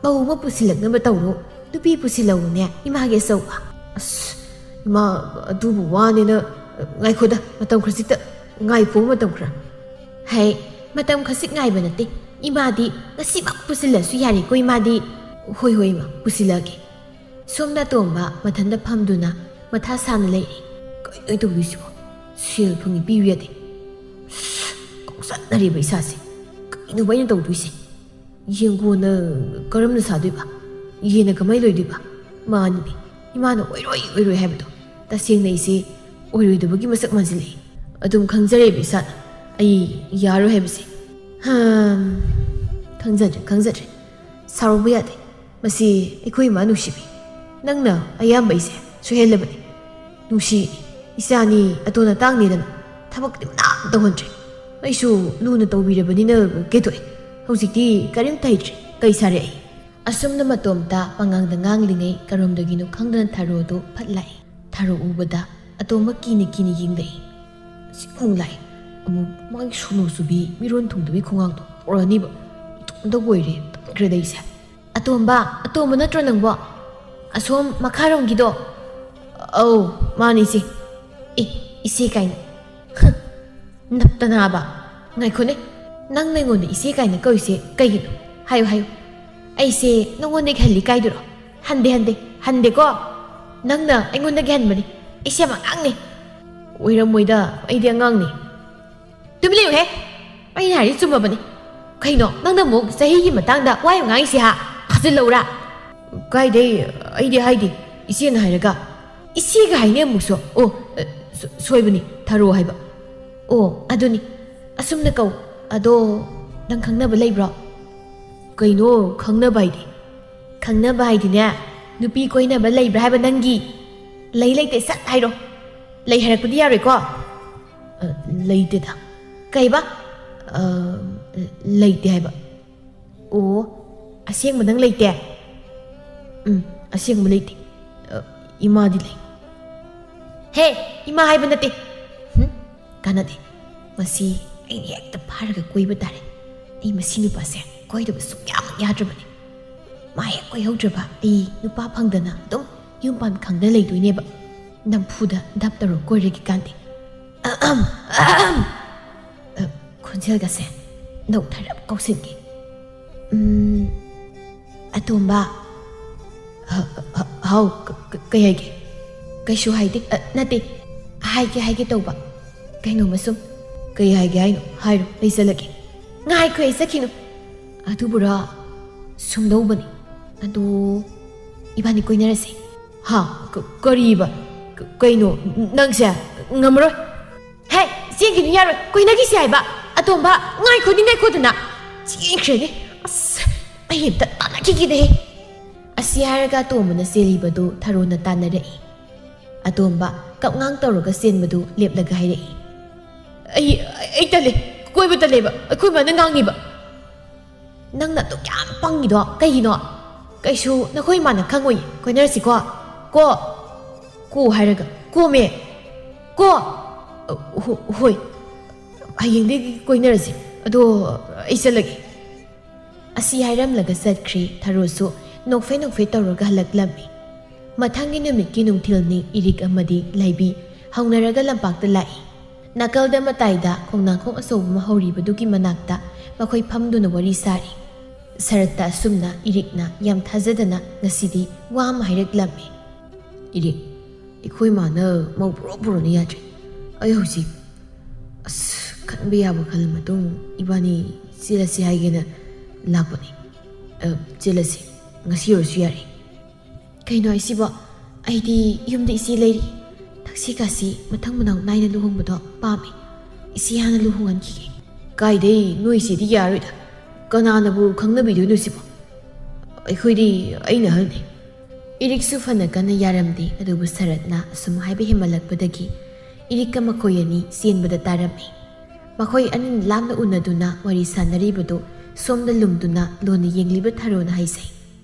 bau ma pusilak na batawro tupi pusilaw ne ima ge sawa as ima adubu wane na ngai khoda matam khasita ngai pho matam khra hai matam khasik ngai banate ima di ngasi ba pusila su yari ko ima di hoi ma pusilage somna tomba mathanda phamduna matha sana lei kai to bisibo sil phungi piwiade koksat nari baisa se kai no baina to duise yengona karamna sadui ba yena kamai loidi ba manbi imana oiroi habdo taseng nei se oiroi da bagi masak manjile adum khangjare bi sa ai yaro habse khangjare sarubu yade masi ekoi manu shibi nangna ayam baise suhelabani nushi isani atona tangni dana thabak dimna tawhantre aisu luna tawbirabani na ketoi hojikti karim taitri kai sare ai asumna matomta pangang nganglingei karomdagino khangdan tharo do phatlai tharo ubada atoma kini yingdei sikunglai amu mai suno subi miron thungdbi khongang do orani ba ndo boire gredai sa atoma natro nangbo asom makharong gido au mani si isi kain naptana ba ngai khone nang nengon isi kain ko ise kaigino hayo aise nongonde khali kaiduro hande ko nangna aingonda gyan mani ise mangang oiramoida aidi angang ni tumliu he ai hari chuma bani kaino nangna muk sahi gi matangda wayo ngai si ha khajil lora kai dei aidi haidi ise na hairaga ise ga haine mukso o soibani tharo haiba o aduni asumna kau ado nang khangnaba leibro kaino khangnaba haidi ne nupi koinaba leibra haiba nangi leite sat hairo lei harakpadi yaroi ko leite da kaiba leite haiba o asengma nang leite asengma leite ima di lei he ima haiba nate kanade masi ai hekta pharaga koiba tare ai masi nupa se koido ba sukyam yadrabani ma he koi haudraba ai nupa phangdana dum yumpan khangda leidoine ba nampuda daptaro koiregi kante khonjel ga se no tharap kausin ki ꯑꯇꯣꯝꯕ ꯍꯥꯎ ꯀꯩ ꯍꯥꯏꯒꯦ ꯀꯩꯁꯨ ꯍꯥꯏꯗꯦ ꯅꯠꯇꯦ ꯍꯥꯏꯒꯦ ꯇꯧꯕ ꯀꯩꯅꯣꯃ ꯁꯨꯝ ꯀꯩ ꯍꯥꯏꯒꯦ ꯍꯥꯏꯅꯣ ꯍꯥꯏꯔꯣ ꯑꯩ ꯆꯠꯂꯒꯦ ꯉꯥꯏꯈꯣ ꯑꯩ ꯆꯠꯈꯤꯅꯨ ꯑꯗꯨꯕꯨꯔꯥ ꯁꯨꯝꯗꯧꯕꯅꯤ ꯑꯗꯣ 이반이 ꯀꯣꯏꯅꯔꯁꯦ ꯍꯥ ꯀꯔꯤꯕ ꯀꯩꯅꯣ ꯅꯪꯁꯦ ꯉꯝꯃꯔꯣꯏ ꯍꯦ ꯆꯦꯟꯈꯤꯅꯨ ꯌꯥꯔꯣꯏ ꯀꯣꯏꯅꯈꯤꯁꯦ ꯍꯥꯏꯕ ꯑꯇꯣꯝꯕ ꯉꯥꯏꯈꯣꯅꯦ ꯆꯦꯟꯈ꯭ꯔꯦꯅꯦ ꯑꯁ ꯑꯩ ꯑꯝꯇ ꯇꯥꯟꯅꯈꯤꯒꯦꯅꯦ ꯑꯁꯤ ꯍꯥꯏꯔꯒ ꯑꯇꯣꯝꯕꯅ ꯆꯦꯜꯂꯤꯕꯗꯨ ꯊꯔꯣꯅ ꯇꯥꯟꯅꯔꯛꯏ ꯑꯇꯣꯝꯕ ꯀꯞꯉꯥꯡ ꯇꯧꯔꯒ ꯆꯦꯟꯕꯗꯨ ꯂꯦꯞꯂꯒ ꯍꯥꯏꯔꯛꯏ ꯑꯩ ꯇꯜꯂꯦ ꯀꯣꯏꯕ ꯇꯜꯂꯦꯕ ꯑꯩꯈꯣꯏ ꯃꯥꯅ ꯉꯥꯡꯉꯤꯕ ꯅꯪꯅ ꯑꯗꯨꯛ ꯌꯥꯝ ꯄꯪꯉꯤꯗꯣ ꯀꯩꯒꯤꯅꯣ ꯀꯩꯁꯨ ꯅꯈꯣꯏ ꯏꯃꯥꯅ ꯈꯪꯉꯣꯏ ꯀꯣꯏꯅꯔꯁꯤꯀꯣ ꯀꯣ ꯍꯥꯏꯔꯒ ꯀꯣꯃꯦ ꯀꯣ ꯍꯣꯏ ꯍꯌꯦꯡꯗꯒꯤ ꯀꯣꯏꯅꯔꯁꯤ ꯑꯗꯣ ꯑꯩ ꯆꯠꯂꯒꯦ ꯑꯁꯤ ꯍꯥꯏꯔꯝꯂꯒ ꯆꯠꯈ꯭ꯔꯤ ꯊꯔꯣꯁꯨ ꯅꯣꯛꯐꯦ ꯇꯧꯔꯒ ꯍꯜꯂꯛꯂꯝꯃꯤ ꯃꯊꯪꯒꯤ ꯅꯨꯃꯤꯠꯀꯤ ꯅꯨꯡꯊꯤꯜꯅꯤ ꯏꯔꯤꯛ ꯑꯃꯗꯤ ꯂꯩꯕꯤ ꯍꯧꯅꯔꯒ ꯂꯝꯄꯥꯛꯇ ꯂꯥꯛꯏ ꯅꯥꯀꯜꯗ ꯃꯇꯥꯏꯗ ꯈꯣꯡꯅꯥꯡꯈꯣꯡ ꯑꯆꯧꯕ ꯑꯃ ꯍꯧꯔꯤꯕꯗꯨꯒꯤ ꯃꯅꯥꯛꯇ ꯃꯈꯣꯏ ꯐꯝꯗꯨꯅ ꯋꯥꯔꯤ ꯁꯥꯔꯤ ꯁꯔꯠꯇ ꯑꯁꯨꯝꯅ ꯏꯔꯤꯛꯅ ꯌꯥꯝ ꯊꯥꯖꯗꯅ ꯉꯁꯤꯗꯤ ꯋꯥ ꯑꯃ ꯍꯥꯏꯔꯛꯂꯝꯃꯤ 이릭 ꯑꯩꯈꯣꯏ ꯃꯥꯅ ꯃꯧ ꯄꯨꯔꯣꯅ ꯌꯥꯗ꯭ꯔꯦ ꯑꯩ ꯍꯧꯖꯤꯛ ꯈꯟꯕ ꯌꯥꯕ ꯈꯜ ꯃꯇꯨꯡ 이반이 ꯆꯦꯜꯂꯁꯤ ꯍꯥꯏꯒꯦꯅ ꯂꯥꯛꯄꯅꯤ ꯆꯦꯜꯂꯁꯤ ꯉꯁꯤ ꯑꯣꯏꯔꯁꯨ ꯌꯥꯔꯦ ꯀꯩꯅꯣ ꯑꯩꯁꯤꯕꯣ ꯑꯩꯗꯤ ꯌꯨꯝꯗ ꯏꯆꯦ ꯂꯩꯔꯤ ꯊꯛꯁꯤ ꯃꯊꯪ ꯃꯅꯥꯎ ꯅꯥꯏꯅ ꯂꯨꯍꯣꯡꯕꯗꯣ ꯄꯥꯝꯃꯤ ꯏꯆꯦ ꯍꯥꯟꯅ ꯂꯨꯍꯣꯡꯍꯟꯈꯤꯒꯦ ꯀꯥꯏꯗꯩ ꯅꯣꯏ ꯏꯆꯦꯗꯤ ꯌꯥꯔꯣꯏꯗ ꯀꯅꯥꯅꯕꯨ ꯈꯪꯅꯕꯤꯗꯣꯏꯅꯣ ꯁꯤꯕꯣ ꯑꯩꯈꯣꯏꯗꯤ ꯑꯩꯅ ꯑꯍꯜꯅꯤ ꯏꯔꯤꯛꯁꯨ ꯐꯅ ꯀꯟꯅ ꯌꯥꯔꯝꯗꯦ ꯑꯗꯨꯕꯨ ꯁꯔꯠꯅ ꯑꯁꯨꯝ ꯍꯥꯏꯕ ꯍꯦꯟꯃꯜꯂꯛꯄꯗꯒꯤ ꯏꯔꯤꯛꯀ ꯃꯈꯣꯏ ꯑꯅꯤ ꯆꯦꯟꯕꯗ ꯇꯥꯔꯝꯃꯤ ꯃꯈꯣꯏ ꯑꯅꯤ ꯂꯥꯞꯅ ꯎꯅꯗꯨꯅ ꯋꯥꯔꯤ ꯁꯥꯟꯅꯔꯤꯕꯗꯨ ꯁꯣꯝꯗ ꯂꯨꯝꯗꯨꯅ ꯂꯣꯟꯅ ꯌꯦꯡꯂꯤꯕ ꯊꯔꯣꯅ ꯍꯥꯏꯖꯩ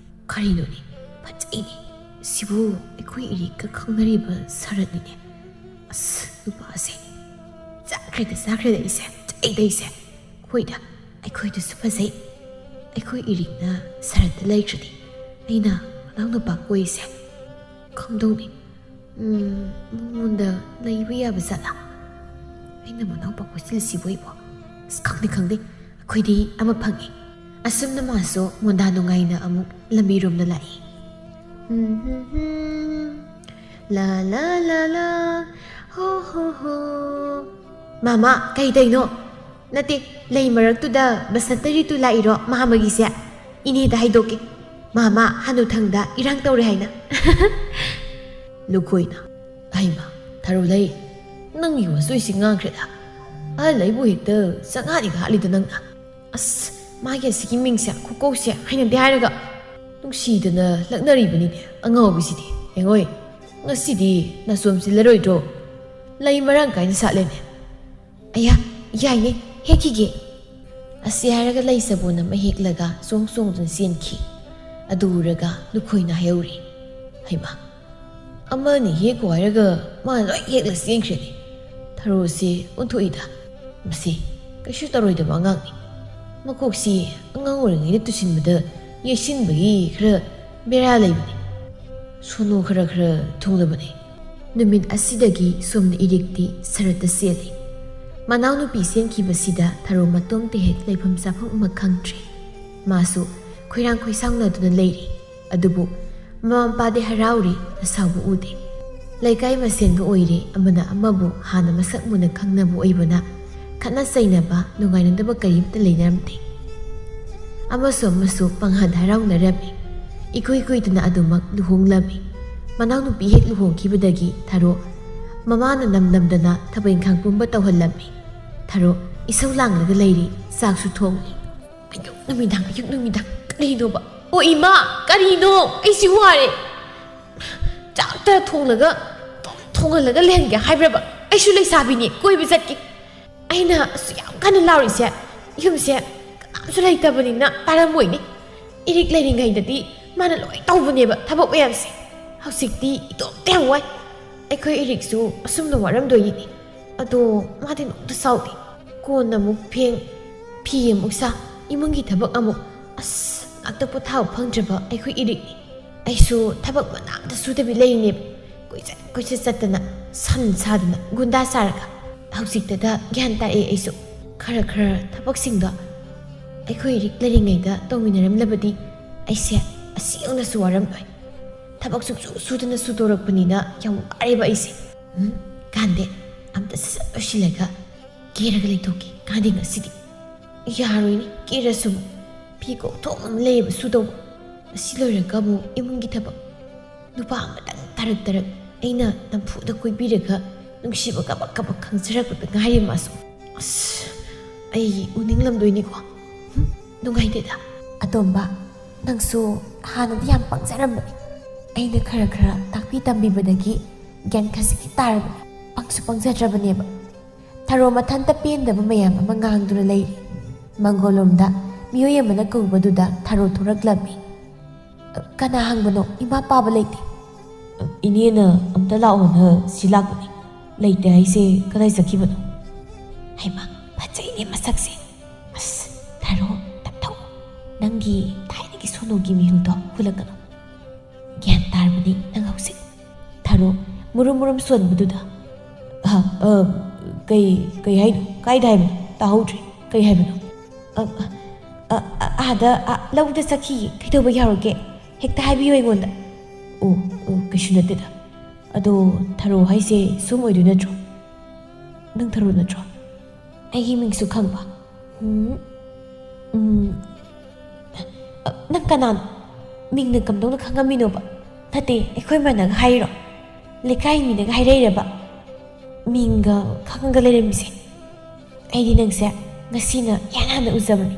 ꯀꯔꯤꯅꯣꯅꯦ ꯐꯖꯩꯅꯦ ꯁꯤꯕꯨ ꯑꯩꯈꯣꯏ 이릭ꯀ ꯈꯪꯅꯔꯤꯕ ꯁꯔꯠꯅꯤꯅꯦ ꯅꯨꯄꯥꯁꯦ ꯆꯥꯈ꯭ꯔꯦꯗ ꯑꯩꯁꯦ ꯆꯩꯗꯩꯁꯦ ꯍꯣꯏꯗ ꯑꯩꯈꯣꯏꯗꯨꯁꯨ ꯐꯖꯩ ꯑꯩꯈꯣꯏ 이릭ꯅ ꯁꯔꯠꯇ ꯂꯩꯈ꯭ꯔꯗꯤ ꯑꯩꯅ ꯃꯅꯥꯎꯅꯨꯄꯥ ꯀꯣꯏꯁꯦ ꯈꯪꯗꯧꯅꯤ ꯃꯉꯣꯟꯗ ꯂꯩꯕ ꯌꯥꯕ ꯖꯥꯠꯂꯥ ꯑꯩꯅ ꯃꯅꯥꯎꯄꯥ ꯀꯣꯏꯁꯤꯜꯂꯁꯤꯕꯨ ꯑꯩꯕꯣ ꯈꯪꯗꯦ ꯑꯩꯈꯣꯏꯗꯤ ꯑꯃ ꯐꯪꯉꯤ ꯑꯁꯨꯝꯅ ꯃꯥꯁꯨ ꯃꯣꯟꯗꯥ ꯅꯨꯡꯉꯥꯏꯅ ꯑꯃꯨꯛ ꯂꯝꯕꯤꯔꯣꯝꯗ ꯂꯥꯛꯏ ला ला ला ला ho ꯃꯥꯃꯥ ꯀꯩꯗꯩꯅꯣ ꯅꯠꯇꯦ ꯂꯩ ꯃꯔꯛꯇꯨꯗ ꯕꯁꯟꯇ ꯔꯤꯇꯨ ꯂꯥꯛꯏꯔꯣ ꯃꯍꯥꯃꯒꯤꯁꯦ ꯏꯅꯦꯗ ꯍꯥꯏꯗꯣꯛꯀꯦ ꯃꯥꯃꯥ ꯍꯅꯨꯊꯪꯗ ꯏꯔꯥꯡ ꯇꯧꯔꯦ ꯍꯥꯏꯅ ꯂꯨꯈꯣꯏꯅ ꯍꯩꯃꯥ ꯊꯔꯣꯂꯩ ꯅꯪꯒꯤ ꯋꯥꯆꯣꯏꯁꯤ ꯉꯥꯡꯈ꯭ꯔꯦꯗ ꯑꯍꯜ ꯑꯩꯕꯨ ꯍꯦꯛꯇ ꯆꯉꯥꯗꯤꯒ ꯍꯥꯠꯂꯤꯗ ꯅꯪꯅ ꯃꯥꯒꯤ ꯑꯁꯤꯒꯤ ꯃꯤꯡꯁꯦ ꯈꯨꯀꯧꯁꯦ ꯍꯩꯅꯗꯦ ꯍꯥꯏꯔꯒ ꯅꯨꯡꯁꯤꯗꯅ ꯂꯛꯅꯔꯤꯕꯅꯤꯅꯦ ꯑꯉꯥꯎꯕꯤꯁꯤꯗꯤ ꯌꯦꯡꯉꯣꯏ ꯉꯁꯤꯗꯤ ꯅꯆꯣꯝ ꯆꯤꯜꯂꯔꯣꯏꯗ꯭ꯔꯣ ꯂꯩ ꯃꯔꯥꯡ ꯀꯥꯏꯅ ꯁꯥꯠꯂꯦꯅꯦ ꯑꯌꯥ ꯌꯥꯏꯅꯦ ꯍꯦꯛꯈꯤꯒꯦ ꯑꯁꯤ ꯍꯥꯏꯔꯒ ꯂꯩ ꯆꯕꯣꯟ ꯑꯃ ꯍꯦꯛꯂꯒ ꯆꯣꯡꯗꯨꯅ ꯆꯦꯟꯈꯤ ꯑꯗꯨ ꯎꯔꯒ ꯂꯨꯈꯣꯏꯅ ꯍꯥꯏꯍꯧꯔꯤ ꯍꯩꯃꯥ ꯑꯃꯅꯤ ꯍꯦꯛꯈꯣ ꯍꯥꯏꯔꯒ ꯃꯥꯅ ꯂꯣꯏ ꯍꯦꯛꯂ ꯆꯦꯟꯈ꯭ꯔꯦꯅꯦ ꯊꯔꯣꯁꯤ ꯑꯣꯟꯊꯣꯛꯏꯗ ꯃꯁꯤ ꯀꯩꯁꯨ ꯇꯧꯔꯣꯏꯗꯕ ꯑꯉꯥꯡꯅꯤ ꯃꯀꯣꯛꯁꯤ ꯑꯉꯥꯡ ꯑꯣꯏꯔꯤꯉꯩꯗ ꯇꯨꯁꯤꯟꯕꯗ ꯌꯦꯛꯁꯤꯟꯕꯒꯤ ꯈꯔ ꯕꯦꯔꯥ ꯂꯩꯕꯅꯤ ꯁꯣꯅꯣ ꯈꯔ ꯊꯨꯡꯂꯕꯅꯤ ꯅꯨꯃꯤꯠ ꯑꯁꯤꯗꯒꯤ ꯁꯣꯝꯅ 이릭ꯇꯤ ꯁꯔꯠꯇ ꯆꯦꯜꯂꯤ ꯃꯅꯥꯎꯅꯨꯄꯤ ꯆꯦꯟꯈꯤꯕꯁꯤꯗ ꯊꯔꯣ ꯃꯇꯣꯝꯇ ꯍꯦꯛ ꯂꯩꯐꯝ ꯆꯥꯐꯝ ꯑꯃ ꯈꯪꯗ꯭ꯔꯦ ꯃꯥꯁꯨ ꯈꯣꯏꯔꯥꯡ ꯈꯣꯏꯁꯥꯎꯅꯗꯨꯅ ꯂꯩꯔꯤ ꯑꯗꯨꯕꯨ ꯃꯃꯥ ꯃꯄꯥꯗꯤ ꯍꯔꯥꯎꯔꯤ ꯑꯁꯥꯎꯕ ꯎꯗꯦ ꯂꯩꯀꯥꯏ ꯃꯁꯦꯟꯒ ꯑꯣꯏꯔꯦ ꯑꯃꯅ ꯑꯃꯕꯨ ꯍꯥꯟꯅ ꯃꯁꯛ ꯃꯨꯟꯅ ꯈꯪꯅꯕ ꯑꯣꯏꯕꯅ ꯈꯠꯅ ꯆꯩꯅꯕ ꯅꯨꯡꯉꯥꯏꯅꯗꯕ ꯀꯔꯤꯝꯇ ꯂꯩꯅꯔꯝꯗꯦ ꯑꯃꯁꯨ ꯄꯪꯍꯟ ꯍꯔꯥꯎꯅꯔꯝꯃꯤ ꯏꯀꯨꯏ ꯀꯨꯏꯗꯅ ꯑꯗꯨꯃꯛ ꯂꯨꯍꯣꯡꯂꯝꯃꯤ ꯃꯅꯥꯎꯅꯨꯄꯤ ꯍꯦꯛ ꯂꯨꯍꯣꯡꯈꯤꯕꯗꯒꯤ ꯊꯔꯣ ꯃꯃꯥꯅ ꯅꯝꯗꯅ ꯊꯕꯛ ꯏꯪꯈꯥꯡ ꯄꯨꯝꯕ ꯇꯧꯍꯜꯂꯝꯃꯤ ꯊꯔꯣ ꯏꯁꯧ ꯂꯥꯡꯂꯒ ꯂꯩꯔꯤ ꯆꯥꯛꯁꯨ ꯊꯣꯡꯉꯤ ꯑꯌꯨꯛ ꯅꯨꯃꯤꯗꯥꯡ ꯀꯔꯤꯅꯣꯕ ꯑꯣ ꯏꯃꯥ ꯀꯔꯤꯅꯣ ꯑꯩꯁꯤ ꯋꯥꯔꯦ ꯆꯥꯛꯇ ꯊꯣꯡꯍꯜꯂꯒ ꯂꯩꯍꯟꯒꯦ ꯍꯥꯏꯕ꯭ꯔꯕ ꯑꯩꯁꯨ ꯂꯩꯁꯥꯕꯤꯅꯤ ꯀꯣꯏꯕ ꯆꯠꯀꯦ ꯑꯩꯅ ꯌꯥꯝ ꯀꯟꯅ ꯂꯥꯎꯔꯤꯁꯦ ꯌꯨꯝꯁꯦ ꯀꯅꯥꯝꯁꯨ ꯂꯩꯇꯕꯅꯤꯅ ꯇꯥꯔꯝꯃꯣꯏꯅꯦ 이릭 ꯂꯩꯔꯤꯉꯩꯗꯗꯤ ꯃꯥꯅ ꯂꯣꯏ ꯇꯧꯕꯅꯦꯕ ꯊꯕꯛ ꯃꯌꯥꯝꯁꯦ ꯍꯧꯖꯤꯛꯇꯤ ꯏꯇꯣꯝꯇ ꯌꯥꯝ ꯋꯥꯏ ꯑꯩꯈꯣꯏ 이릭ꯁꯨ ꯑꯁꯨꯝꯅ ꯋꯥꯔꯝꯗꯣꯏꯅꯤ ꯑꯗꯣ ꯃꯥꯗꯤ ꯅꯣꯡꯇ ꯁꯥꯎꯗꯦ ꯀꯣꯟ ꯑꯃꯨꯛ ꯐꯦꯡ ꯐꯤ ꯑꯃꯨꯛ ꯁꯥ ꯏꯃꯨꯡꯒꯤ ꯊꯕꯛ ꯑꯃꯨꯛ ꯉꯥꯛꯇ ꯄꯣꯊꯥꯕ ꯐꯪꯗ꯭ꯔꯕ ꯑꯩꯈꯣꯏ 이릭ꯅꯤ ꯑꯩꯁꯨ ꯊꯕꯛ ꯃꯅꯥꯝꯇ ꯁꯨꯗꯕꯤ ꯂꯩꯔꯤꯅꯦꯕ ꯀꯣꯏꯆꯠ ꯆꯠꯇꯅ ꯁꯟ ꯁꯥꯗꯅ ꯒꯨꯟꯗꯥ ꯆꯥꯔꯒ ꯍꯧꯖꯤꯛꯇꯗ ꯒ꯭ꯌꯥꯟ ꯇꯥꯔꯛꯑꯦ ꯑꯩꯁꯨ ꯈꯔ ꯊꯕꯛꯁꯤꯡꯗꯣ ꯑꯩꯈꯣꯏ 이릭 ꯂꯩꯔꯤꯉꯩꯗ ꯇꯧꯃꯤꯟꯅꯔꯝꯂꯕꯗꯤ ꯑꯩꯁꯦ ꯑꯁꯤ ꯌꯧꯅꯁꯨ ꯋꯥꯔꯝꯂꯣꯏ ꯊꯕꯛ ꯁꯨꯗꯅ ꯁꯨꯗꯣꯔꯛꯄꯅꯤꯅ ꯌꯥꯝ ꯋꯥꯔꯦꯕ ꯑꯩꯁꯦ ꯀꯥꯟꯗꯦ ꯑꯝꯇ ꯁꯠ ꯂꯣꯏꯁꯤꯜꯂꯒ ꯀꯦꯔꯒ ꯂꯩꯊꯣꯛꯀꯦ ꯀꯥꯟꯗꯦ ꯉꯁꯤꯗꯤ ꯌꯥꯔꯣꯏꯅꯦ ꯀꯦꯔꯁꯨ ꯐꯤ ꯀꯣꯛꯊꯣꯛ ꯑꯃ ꯂꯩꯌꯦꯕ ꯁꯨꯗꯧꯕ ꯑꯁꯤ ꯂꯣꯏꯔꯒ ꯑꯃꯨꯛ ꯏꯃꯨꯡꯒꯤ ꯊꯕꯛ ꯅꯨꯄꯥ ꯑꯃꯇꯪ ꯇꯔꯛ ꯑꯩꯅ ꯅꯝꯐꯨꯗ ꯀꯣꯏꯕꯤꯔꯒ ꯅꯨꯡꯁꯤꯕ ꯀꯕꯛ ꯀꯕꯛ ꯈꯪꯖꯔꯛꯄꯗ ꯉꯥꯏꯔꯦ ꯃꯥꯁꯨ ꯑꯁ ꯑꯩ ꯎꯅꯤꯡꯂꯝꯗꯣꯏꯅꯤꯀꯣ ꯅꯨꯡꯉꯥꯏꯇꯦꯗ ꯑꯇꯣꯝꯕ ꯅꯪꯁꯨ ꯍꯥꯟꯅꯗꯤ ꯌꯥꯝ ꯄꯪꯖꯔꯝꯕꯅꯤ ꯑꯩꯅ ꯈꯔ ꯇꯥꯛꯄꯤ ꯇꯝꯕꯤꯕꯗꯒꯤ ꯒ꯭ꯌꯥꯟ ꯈꯖꯤꯛꯇꯤ ꯇꯥꯔꯕꯅꯤ ꯄꯪꯁꯨ ꯄꯪꯖꯗ꯭ꯔꯕꯅꯦꯕ ꯊꯔꯣ ꯃꯊꯟꯇ ꯄꯦꯟꯗꯕ ꯃꯌꯥꯝ ꯑꯃ ꯉꯥꯡꯗꯨꯅ ꯂꯩꯔꯤ ꯃꯪꯒꯣꯜꯂꯣꯝꯗ ꯃꯤꯑꯣꯏ ꯑꯃꯅ ꯀꯧꯕꯗꯨꯗ ꯊꯔꯣ ꯊꯣꯔꯛꯂꯝꯃꯤ ꯀꯅꯥ ꯍꯪꯕꯅꯣ ꯏꯃꯥ ꯄꯥꯕ ꯂꯩꯇꯦ ꯏꯅꯦꯅ ꯑꯝꯇ ꯂꯥꯛꯑꯣꯅ ꯁꯤ ꯂꯥꯛꯄꯅꯤ ꯂꯩꯇꯦ ꯍꯥꯏꯁꯦ ꯀꯗꯥꯏ ꯆꯠꯈꯤꯕꯅꯣ ꯍꯩꯃꯥ ꯐꯖꯩꯅꯦ ꯃꯁꯛꯁꯦ ꯑꯁ ꯊꯔꯣ ꯇꯞꯊꯧ ꯅꯪꯒꯤ ꯊꯥꯏꯅꯒꯤ ꯁꯣꯅꯣꯒꯤ ꯃꯤꯍꯨꯜꯗꯣ ꯍꯨꯜꯂꯛꯀꯅꯨ ꯒ꯭ꯌꯥꯟ ꯇꯥꯔꯕꯅꯤ ꯅꯪ ꯍꯧꯖꯤꯛ ꯊꯔꯣ ꯃꯨꯔꯨꯝ ꯁꯣꯟꯕꯗꯨꯗ ꯀꯩ ꯍꯥꯏꯅꯣ ꯀꯥꯏꯗ ꯍꯥꯏꯕꯅꯣ ꯇꯥꯍꯧꯗ꯭ꯔꯦ ꯀꯩ ꯍꯥꯏꯕꯅꯣ ꯂꯧꯗ ꯆꯠꯈꯤꯌꯦ ꯀꯩꯗꯧꯕ ꯌꯥꯎꯔꯒꯦ ꯍꯦꯛꯇ ꯍꯥꯏꯕꯤꯌꯨ ꯑꯩꯉꯣꯟꯗ ꯑꯣ ꯀꯩꯁꯨ ꯅꯠꯇꯦꯗ ꯑꯗꯣ ꯊꯔꯣ ꯍꯥꯏꯁꯦ ꯁꯨꯝ ꯑꯣꯏꯗꯣꯏ ꯅꯠꯇ꯭ꯔꯣ ꯅꯪ ꯊꯔꯣ ꯅꯠꯇ꯭ꯔꯣ ꯑꯩꯒꯤ ꯃꯤꯡꯁꯨ ꯈꯪꯕ ꯅꯪ ꯀꯅꯥꯅꯣ ꯃꯤꯡꯅ ꯀꯝꯗꯧꯅ ꯈꯪꯉꯝꯃꯤꯅꯣꯕ ꯅꯠꯇꯦ ꯑꯩꯈꯣꯏ ꯃꯥꯅꯒ ꯍꯥꯏꯔꯣ ꯂꯩꯀꯥꯏ ꯃꯤꯅꯒ ꯍꯥꯏꯔꯛꯏꯔꯕ ꯃꯤꯡꯒ ꯈꯪꯉꯒ ꯂꯩꯔꯝꯃꯤꯁꯦ ꯑꯩꯗꯤ ꯅꯪꯁꯦ ꯉꯁꯤꯅ ꯌꯥꯝ ꯍꯥꯟꯅ ꯎꯖꯕꯅꯤ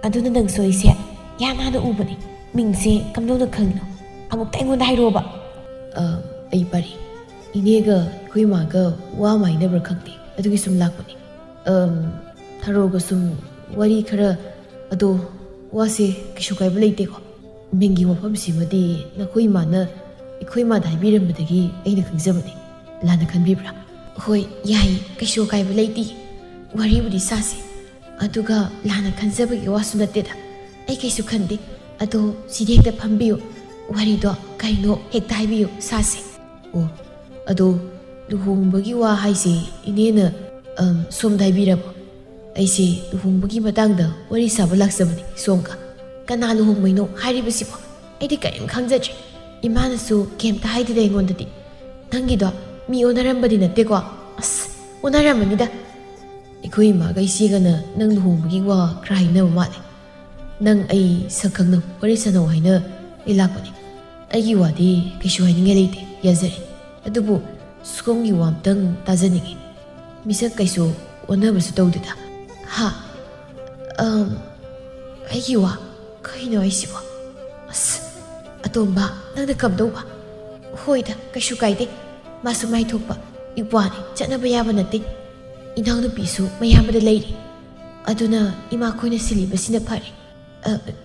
ꯑꯗꯨꯅ ꯅꯪꯁꯨ ꯑꯩꯁꯦ ꯌꯥꯝ ꯍꯥꯟꯅ ꯎꯕꯅꯤ ꯃꯤꯡꯁꯦ ꯀꯝꯗꯧꯅ ꯈꯪꯉꯤꯅꯣ ꯑꯃꯨꯛꯇ ꯑꯩꯉꯣꯟꯗ ꯍꯥꯏꯔꯛꯑꯣꯕ ꯑꯩ ꯄꯥꯔꯤ ꯏꯅꯦꯒ ꯑꯩꯈꯣꯏ ꯃꯥꯒ ꯋꯥ ꯃꯥꯏꯅꯕ꯭ꯔꯥ ꯈꯪꯗꯦ ꯑꯗꯨꯒꯤ ꯁꯨꯝ ꯂꯥꯛꯄꯅꯤ ꯊꯔꯣꯒ ꯁꯨꯝ ꯋꯥꯔꯤ ꯈꯔ ꯑꯗꯣ ꯋꯥꯁꯦ ꯀꯩꯁꯨ ꯀꯥꯏꯕ ꯂꯩꯇꯦꯀꯣ ꯃꯤꯡꯒꯤ ꯋꯥꯐꯝꯁꯤꯃꯗꯤ ꯅꯈꯣꯏ ꯏꯃꯥꯅ ꯑꯩꯈꯣꯏ ꯃꯥꯗ ꯍꯥꯏꯕꯤꯔꯝꯕꯗꯒꯤ ꯑꯩꯅ ꯈꯪꯖꯕꯅꯤ ꯂꯥꯟꯅ ꯈꯟꯕꯤꯕ꯭ꯔꯥ ꯍꯣꯏ ꯌꯥꯏ ꯀꯩꯁꯨ ꯑꯀꯥꯏꯕ ꯂꯩꯇꯦ ꯋꯥꯔꯤꯕꯨꯗꯤ ꯁꯥꯁꯤ ꯑꯗꯨꯒ ꯂꯥꯟꯅ ꯈꯟꯖꯕꯒꯤ ꯋꯥꯁꯨ ꯅꯠꯇꯦꯗ ꯑꯩ ꯀꯩꯁꯨ ꯈꯟꯗꯦ ꯑꯗꯣ ꯁꯤꯗꯤ ꯍꯦꯛꯇ ꯐꯝꯕꯤꯌꯨ ꯋꯥꯔꯤꯗꯣ ꯀꯩꯅꯣ ꯍꯦꯛꯇ ꯍꯥꯏꯕꯤꯌꯨ ꯁꯥꯁꯤ ꯑꯣ ꯑꯗꯣ ꯂꯨꯍꯣꯡꯕꯒꯤ ꯋꯥ ꯍꯥꯏꯁꯦ ꯏꯅꯦꯅ ꯁꯣꯝꯗ ꯍꯥꯏꯕꯤꯔꯕꯣ ꯑꯩꯁꯦ ꯂꯨꯍꯣꯡꯕꯒꯤ ꯃꯇꯥꯡꯗ ꯋꯥꯔꯤ ꯁꯥꯕ ꯂꯥꯛꯆꯕꯅꯤ ꯁꯣꯝꯒ ꯀꯅꯥ ꯂꯨꯍꯣꯡꯕꯩꯅꯣ ꯍꯥꯏꯔꯤꯕꯁꯤꯕꯣ ꯑꯩꯗꯤ ꯀꯔꯤꯝ ꯈꯪꯖꯗ꯭ꯔꯦ ꯏꯃꯥꯅꯁꯨ ꯀꯩꯝꯇ ꯍꯥꯏꯗꯦꯗ ꯑꯩꯉꯣꯟꯗꯗꯤ ꯅꯪꯒꯤꯗꯣ ꯃꯤ ꯑꯣꯟꯅꯔꯝꯕꯗꯤ ꯅꯠꯇꯦꯀꯣ ꯑꯁ ꯑꯣꯟꯅꯔꯝꯃꯅꯤꯗ ꯑꯩꯈꯣꯏ ꯏꯃꯥꯒ ꯏꯆꯦꯒꯅ ꯅꯪ ꯂꯨꯍꯣꯡꯕꯒꯤ ꯋꯥ ꯈꯔ ꯍꯥꯏꯅꯕ ꯃꯥꯜꯂꯦ ꯅꯪ ꯑꯩ ꯁꯛꯈꯪꯅꯧ ꯋꯥꯔꯤ ꯁꯥꯟꯅꯧ ꯍꯥꯏꯅ ꯑꯩ ꯂꯥꯛꯄꯅꯤ ꯑꯩꯒꯤ ꯋꯥꯗꯤ ꯀꯩꯁꯨ ꯍꯥꯏꯅꯤꯡꯉꯥꯏ ꯂꯩꯇꯦ ꯌꯥꯖꯔꯦ ꯑꯗꯨꯕꯨ ꯁꯣꯝꯒꯤ ꯋꯥ ꯑꯝꯇꯪ ꯇꯥꯖꯅꯤꯡꯉꯤ ꯃꯤꯁꯛ ꯀꯩꯁꯨ ꯑꯣꯟꯅꯕꯁꯨ ꯇꯧꯗꯦꯗ ꯍꯥ ꯑꯩꯒꯤ ꯋꯥ ꯀꯩꯅꯣ ꯑꯩꯁꯤꯕꯣ ꯑꯁ ꯑꯇꯣꯝꯕ ꯅꯪꯅ ꯀꯝꯗꯧꯕ ꯍꯣꯏꯗ ꯀꯩꯁꯨ ꯀꯥꯏꯗꯦ ꯃꯥꯁꯨ ꯃꯥꯏꯊꯣꯛꯄ ꯏꯄ꯭ꯋꯥꯅꯤ ꯆꯠꯅꯕ ꯌꯥꯕ ꯅꯠꯇꯦ ꯏꯅꯥꯎꯅꯨꯄꯤꯁꯨ ꯃꯌꯥꯝꯕꯗ ꯂꯩꯔꯤ ꯑꯗꯨꯅ ꯏꯃꯥꯈꯣꯏꯅ ꯁꯤꯜꯂꯤꯕꯁꯤꯅ ꯐꯔꯦ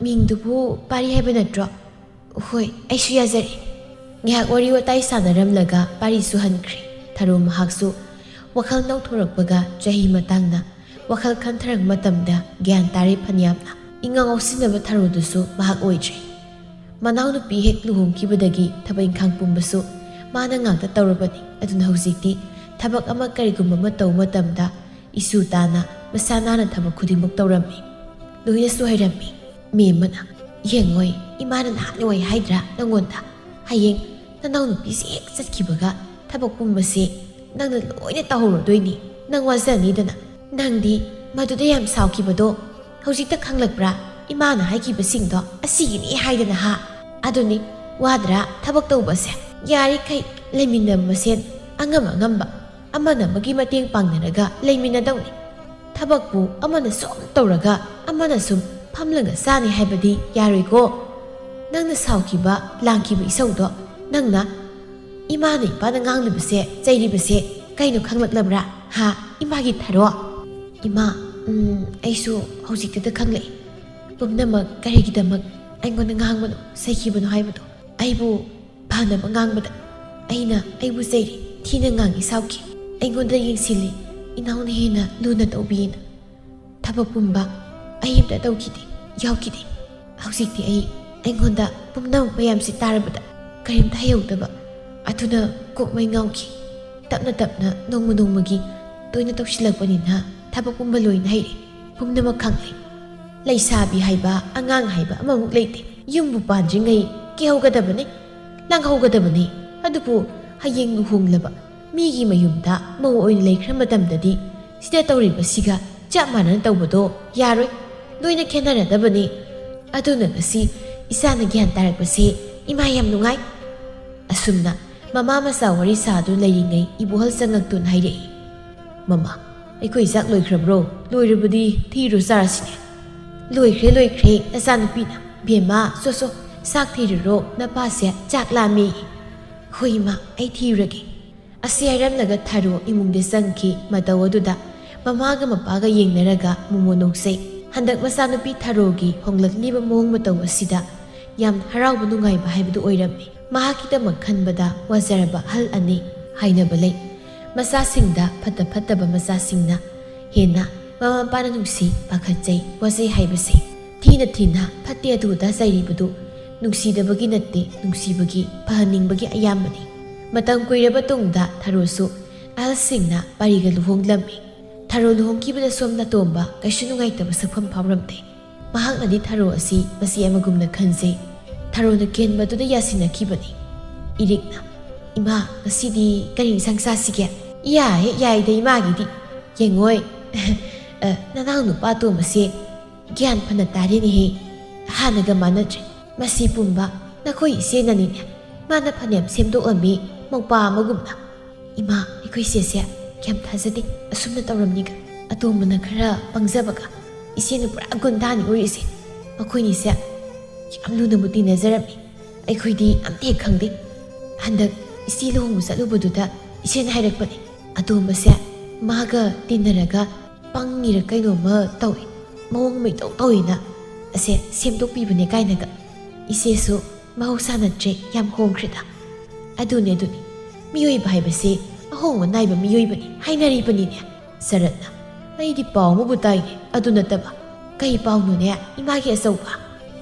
ꯃꯤꯡꯗꯨꯕꯨ ꯄꯥꯔꯤ ꯍꯥꯏꯕ ꯅꯠꯇ꯭ꯔꯣ ꯍꯣꯏ ꯑꯩꯁꯨ ꯌꯥꯖꯔꯦ ꯉꯥꯏꯍꯥꯛ ꯋꯥꯔꯤ ꯋꯥꯇꯥꯏ ꯁꯥꯟꯅꯔꯝꯂꯒ ꯄꯥꯔꯤꯁꯨ ꯍꯟꯈ꯭ꯔꯦ ꯊꯔꯣ ꯃꯍꯥꯛꯁꯨ ꯋꯥꯈꯜ ꯅꯧꯊꯣꯔꯛꯄꯒ ꯆꯍꯤ ꯃꯇꯥꯡꯗ ꯋꯥꯈꯜ ꯈꯟꯊꯔꯛ ꯃꯇꯝꯗ ꯒ꯭ꯌꯥꯟ ꯇꯥꯔꯦ ꯐꯅꯌꯥꯝꯅ ꯏꯉꯥꯎ ꯉꯥꯎꯁꯤꯟꯅꯕ ꯊꯔꯣꯗꯨꯁꯨ ꯃꯍꯥꯛ ꯑꯣꯏꯗ꯭ꯔꯦ ꯃꯅꯥꯎꯅꯨꯄꯤ ꯍꯦꯛ ꯂꯨꯍꯣꯡꯈꯤꯕꯗꯒꯤ ꯊꯕꯛ ꯏꯪꯈꯥꯡ ꯄꯨꯝꯕꯁꯨ ꯃꯥꯅ ꯉꯥꯛꯇ ꯇꯧꯔꯕꯅꯤ ꯑꯗꯨꯅ ꯍꯧꯖꯤꯛꯇꯤ ꯊꯕꯛ ꯑꯃ ꯀꯔꯤꯒꯨꯝꯕ ꯑꯃ ꯇꯧ ꯃꯇꯝꯗ ꯏꯁꯨ ꯇꯥꯅ ꯃꯁꯥ ꯅꯥꯟꯅ ꯊꯕꯛ ꯈꯨꯗꯤꯡꯃꯛ ꯇꯧꯔꯝꯃꯤ ꯂꯣꯏꯅꯁꯨ ꯍꯩꯔꯝꯃꯤ ꯃꯦꯝꯃꯅ ꯌꯦꯡꯉꯣꯏ ꯏꯃꯥꯅ ꯅꯍꯥꯟꯋꯥꯏ ꯍꯥꯏꯗ꯭ꯔꯥ ꯅꯪꯉꯣꯟꯗ ꯍꯌꯦꯡ ꯅꯅꯥꯎꯅꯨꯄꯤꯁꯦ ꯍꯦꯛ ꯆꯠꯈꯤꯕꯒ ꯊꯕꯛ ꯄꯨꯝꯕꯁꯦ ꯅꯪꯅ ꯂꯣꯏꯅ ꯇꯧꯍꯧꯔꯗꯣꯏꯅꯤ ꯅꯪ ꯋꯥꯖꯅꯤꯗꯅ ꯅꯪꯗꯤ ꯃꯗꯨꯗ ꯌꯥꯝ ꯁꯥꯎꯈꯤꯕꯗꯣ ꯍꯧꯖꯤꯛꯇ ꯈꯪꯂꯛꯄ꯭ꯔꯥ ꯏꯃꯥꯅ ꯍꯥꯏꯈꯤꯕꯁꯤꯡꯗꯣ ꯑꯁꯤꯒꯤꯅꯤ ꯍꯥꯏꯗꯅ ꯍꯥ ꯑꯗꯨꯅꯤ ꯋꯥꯗ꯭ꯔꯥ ꯊꯕꯛ ꯇꯧꯕꯁꯦ ꯌꯥꯔꯤꯈꯩ ꯂꯩꯃꯤꯟꯅꯕ ꯃꯁꯦꯟ ꯑꯉꯝꯕ ꯑꯃꯅ ꯑꯃꯒꯤ ꯃꯇꯦꯡ ꯄꯥꯡꯅꯔꯒ ꯂꯩꯃꯤꯟꯅꯗꯧꯅꯤ ꯊꯕꯛꯄꯨ ꯑꯃꯅ ꯁꯨꯝ ꯇꯧꯔꯒ ꯑꯃꯅ ꯁꯨꯝ ꯐꯝꯂꯒ ꯆꯥꯅꯤ ꯍꯥꯏꯕꯗꯤ ꯌꯥꯔꯣꯏꯀꯣ ꯅꯪꯅ ꯁꯥꯎꯈꯤꯕ ꯂꯥꯡꯈꯤꯕ ꯏꯁꯧꯗꯣ ꯅꯪꯅ ꯏꯃꯥꯅ ꯏꯄꯥꯅ ꯉꯥꯡꯂꯤꯕꯁꯦ ꯆꯩꯔꯤꯕꯁꯦ ꯀꯩꯅꯣ ꯈꯪꯂꯛꯂꯕ꯭ꯔꯥ ꯍꯥ ꯏꯃꯥꯒꯤ ꯊꯔꯣ ꯏꯃꯥ ꯑꯩꯁꯨ ꯍꯧꯖꯤꯛꯇꯗ ꯈꯪꯂꯛꯏ ꯄꯨꯝꯅꯃꯛ ꯀꯔꯤꯒꯤꯗꯃꯛ ꯑꯩꯉꯣꯟꯗ ꯉꯥꯡꯕꯅꯣ ꯁꯩꯈꯤꯕꯅꯣ ꯍꯥꯏꯕꯗꯣ ꯑꯩꯕꯨ ꯐꯅꯕ ꯉꯥꯡꯕꯗ ꯑꯩꯅ ꯑꯩꯕꯨ ꯆꯩꯔꯤ ꯊꯤꯅ ꯉꯥꯡꯉꯤ ꯁꯥꯎꯈꯤ ꯑꯩꯉꯣꯟꯗ ꯌꯦꯡꯁꯤꯜꯂꯤ ꯏꯅꯥꯎꯅ ꯍꯦꯟꯅ ꯂꯨꯅ ꯇꯧꯕꯤꯅ ꯊꯕꯛ ꯄꯨꯝꯕ ꯑꯩ ꯑꯝꯇ ꯇꯧꯈꯤꯗꯦ ꯌꯥꯎꯈꯤꯗꯦ ꯍꯧꯖꯤꯛꯇꯤ ꯑꯩꯉꯣꯟꯗ ꯄꯨꯝꯅꯃꯛ ꯃꯌꯥꯝꯁꯤ ꯇꯥꯔꯕꯗ ꯀꯔꯤꯝꯇ ꯍꯩꯍꯧꯗꯕ ꯑꯗꯨꯅ ꯀꯣꯛꯃꯩ ꯉꯥꯎꯈꯤ ꯇꯞꯅ ꯅꯣꯡꯃꯒꯤ ꯇꯣꯏꯅ ꯇꯧꯁꯤꯜꯂꯛꯄꯅꯤꯅ ꯊꯕꯛ ꯄꯨꯝꯕ ꯂꯣꯏꯅ ꯍꯩꯔꯦ ꯄꯨꯝꯅꯃꯛ ꯈꯪꯂꯦ ꯂꯩꯁꯥꯕꯤ ꯍꯥꯏꯕ ꯑꯉꯥꯡ ꯍꯥꯏꯕ ꯑꯃꯃꯨꯛ ꯂꯩꯇꯦ ꯌꯨꯝꯕꯨ ꯄꯥꯟꯗ꯭ꯔꯤꯉꯩ ꯀꯦꯍꯧꯒꯗꯕꯅꯤ ꯂꯥꯡꯍꯧꯒꯗꯕꯅꯤ ꯑꯗꯨꯕꯨ ꯍꯌꯦꯡ ꯂꯨꯍꯣꯡꯂꯕ ꯃꯤꯒꯤ ꯃꯌꯨꯝꯗ ꯃꯧ ꯑꯣꯏꯅ ꯂꯩꯈ꯭ꯔ ꯃꯇꯝꯗꯗꯤ ꯁꯤꯗ ꯇꯧꯔꯤꯕꯁꯤꯒ ꯆꯞ ꯃꯥꯟꯅꯅ ꯇꯧꯕꯗꯣ ꯌꯥꯔꯣꯏ ꯂꯣꯏꯅ ꯈꯦꯠꯅꯔꯗꯕꯅꯤ ꯑꯗꯨꯅ ꯉꯁꯤ ꯏꯆꯥꯅ ꯒ꯭ꯌꯥꯟ ꯇꯥꯔꯛꯄꯁꯦ ꯏꯃꯥ ꯌꯥꯝ ꯅꯨꯡꯉꯥꯏ ꯑꯁꯨꯝꯅ ꯃꯃꯥ ꯃꯆꯥ ꯋꯥꯔꯤ ꯁꯥꯗꯨꯅ ꯂꯩꯔꯤꯉꯩ ꯏꯕꯣꯍꯜ ꯆꯪꯉꯛꯇꯨꯅ ꯍꯥꯏꯔꯛꯏ ꯃꯃꯥ ꯑꯩꯈꯣꯏ ꯆꯥꯛ ꯂꯣꯏꯈ꯭ꯔꯕ꯭ꯔꯣ ꯂꯣꯏꯔꯕꯗꯤ ꯊꯤꯔꯨ ꯆꯥꯔꯁꯤꯅꯦ ꯂꯣꯏꯈ꯭ꯔꯦ ꯅꯆꯥꯅꯨꯄꯤꯅ ꯕꯦꯝꯃ ꯁꯣ ꯆꯥꯛ ꯊꯤꯔꯨꯔꯣ ꯅꯄꯥꯁꯦ ꯆꯥꯛ ꯂꯥꯝꯃꯤ ꯍꯣꯏ ꯏꯃꯥ ꯑꯩ ꯊꯤꯔꯨꯔꯒꯦ ꯑꯁꯤ ꯍꯥꯏꯔꯝꯂꯒ ꯊꯥꯔꯣ ꯏꯃꯨꯡꯗ ꯆꯪꯈꯤ ꯃꯇꯧ ꯑꯗꯨꯗ ꯃꯃꯥꯒ ꯃꯄꯥꯒ ꯌꯦꯡꯅꯔꯒ ꯃꯣꯃꯣ ꯅꯣꯛꯆꯩ ꯍꯟꯗꯛ ꯃꯆꯥꯅꯨꯄꯤ ꯊꯥꯔꯣꯒꯤ ꯍꯣꯡꯂꯛꯂꯤꯕ ꯃꯑꯣꯡ ꯃꯇꯧ ꯑꯁꯤꯗ ꯌꯥꯝ ꯍꯔꯥꯎꯕ ꯅꯨꯡꯉꯥꯏꯕ ꯍꯥꯏꯕꯗꯨ ꯑꯣꯏꯔꯝꯃꯤ ꯃꯍꯥꯛꯀꯤꯗꯃꯛ ꯈꯟꯕꯗ ꯋꯥꯖꯔꯕ ꯑꯍꯜ ꯑꯅꯤ ꯍꯥꯏꯅꯕ ꯂꯩ ꯃꯆꯥꯁꯤꯡꯗ ꯐꯠꯇꯕ ꯃꯆꯥꯁꯤꯡꯅ ꯍꯦꯟꯅ ꯃꯃꯥ ꯃꯄꯥꯅ ꯅꯨꯡꯁꯤ ꯄꯥꯈꯠꯆꯩ ꯋꯥꯖꯩ ꯍꯥꯏꯕꯁꯤ ꯊꯤꯅ ꯐꯠꯇꯦ ꯑꯗꯨꯗ ꯆꯩꯔꯤꯕꯗꯨ ꯅꯨꯡꯁꯤꯗꯕꯒꯤ ꯅꯠꯇꯦ ꯅꯨꯡꯁꯤꯕꯒꯤ ꯐꯍꯟꯅꯤꯡꯕꯒꯤ ꯑꯌꯥꯝꯕꯅꯤ ꯃꯇꯝ ꯀꯨꯏꯔꯕ ꯇꯨꯡꯗ ꯊꯥꯔꯣꯁꯨ ꯑꯍꯜꯁꯤꯡꯅ ꯄꯥꯔꯤꯒ ꯂꯨꯍꯣꯡꯂꯝꯃꯤ ꯊꯥꯔꯣ ꯂꯨꯍꯣꯡꯈꯤꯕꯗ ꯁꯣꯝꯅ ꯇꯣꯝꯕ ꯀꯩꯁꯨ ꯅꯨꯡꯉꯥꯏꯇꯕ ꯁꯛꯐꯝ ꯐꯥꯎꯔꯝꯗꯦ ꯃꯍꯥꯛꯅꯗꯤ ꯊꯥꯔꯣ ꯑꯁꯤ ꯃꯆꯦ ꯑꯃꯒꯨꯝꯅ ꯈꯟꯖꯩ ꯊꯥꯔꯣꯅ ꯀꯦꯟꯕꯗꯨꯗ ꯌꯥꯁꯤꯟꯅꯈꯤꯕꯅꯤ ꯏꯔꯤꯛꯅ ꯏꯃꯥ ꯉꯁꯤꯗꯤ ꯀꯔꯤ ꯏꯟꯁꯥꯡ ꯆꯥꯁꯤꯒꯦ ꯌꯥꯏꯗ ꯏꯃꯥꯒꯤꯗꯤ ꯌꯦꯡꯉꯣꯏ ꯅꯅꯥꯎ ꯅꯨꯄꯥ ꯇꯣꯝꯕꯁꯦ ꯒ꯭ꯌꯥꯟ ꯐꯅ ꯇꯥꯔꯦꯅꯦꯍꯦ ꯍꯥꯟꯅꯒ ꯃꯥꯟꯅꯗ꯭ꯔꯦ ꯃꯁꯤ ꯄꯨꯝꯕ ꯅꯈꯣꯏ ꯏꯆꯦꯅꯅꯤꯅꯦ ꯃꯥꯅ ꯐꯅꯌꯥꯝ ꯁꯦꯝꯗꯣꯛꯂꯝꯃꯤ ꯃꯧꯄꯥ ꯑꯃꯒꯨꯝꯅ ꯏꯃꯥ ꯑꯩꯈꯣꯏ ꯏꯆꯦꯁꯦ ꯀꯌꯥꯝ ꯊꯥꯖꯗꯦ ꯑꯁꯨꯝꯅ ꯇꯧꯔꯝꯅꯤꯒ ꯑꯇꯣꯝꯕꯅ ꯈꯔ ꯄꯪꯖꯕꯒ ꯏꯆꯦꯅ ꯄꯨꯔꯥ ꯒꯨꯟꯗꯥꯅꯤ ꯑꯣꯏꯔꯤꯁꯦ ꯃꯈꯣꯏꯅꯤꯁꯦ ꯌꯥꯝ ꯂꯨꯅꯕꯨ ꯇꯤꯟꯅꯖꯔꯝꯃꯤ ꯑꯩꯈꯣꯏꯗꯤ ꯑꯝꯇ ꯍꯦꯛ ꯈꯪꯗꯦ ꯍꯟꯗꯛ ꯏꯆꯦ ꯂꯨꯍꯣꯡꯕ ꯆꯠꯂꯨꯕꯗꯨꯗ ꯏꯆꯦꯅ ꯍꯥꯏꯔꯛꯄꯅꯦ ꯑꯇꯣꯝꯕꯁꯦ ꯃꯥꯒ ꯇꯤꯟꯅꯔꯒ ꯄꯪꯉꯤꯔ ꯀꯩꯅꯣꯝꯃ ꯇꯧꯏ ꯃꯑꯣꯡ ꯃꯩꯇꯧ ꯇꯧꯏꯅ ꯑꯁꯦ ꯁꯦꯝꯗꯣꯛꯄꯤꯕꯅꯦ ꯀꯥꯏꯅꯒ ꯏꯆꯦꯁꯨ ꯃꯍꯧꯁꯥ ꯅꯠꯇ꯭ꯔꯦ ꯌꯥꯝ ꯍꯣꯡꯈ꯭ꯔꯦꯗ ꯑꯗꯨꯅꯦ ꯃꯤꯑꯣꯏꯕ ꯍꯥꯏꯕꯁꯦ ꯑꯍꯣꯡꯕ ꯅꯥꯏꯕ ꯃꯤꯑꯣꯏꯕꯅꯤ ꯍꯥꯏꯅꯔꯤꯕꯅꯤꯅꯦ ꯁꯔꯠꯅ ꯑꯩꯗꯤ ꯄꯥꯎ ꯑꯃꯕꯨ ꯇꯥꯏꯅꯦ ꯑꯗꯨ ꯅꯠꯇꯕ ꯀꯩ ꯄꯥꯎꯅꯣꯅꯦ ꯏꯃꯥꯒꯤ ꯑꯆꯧꯕ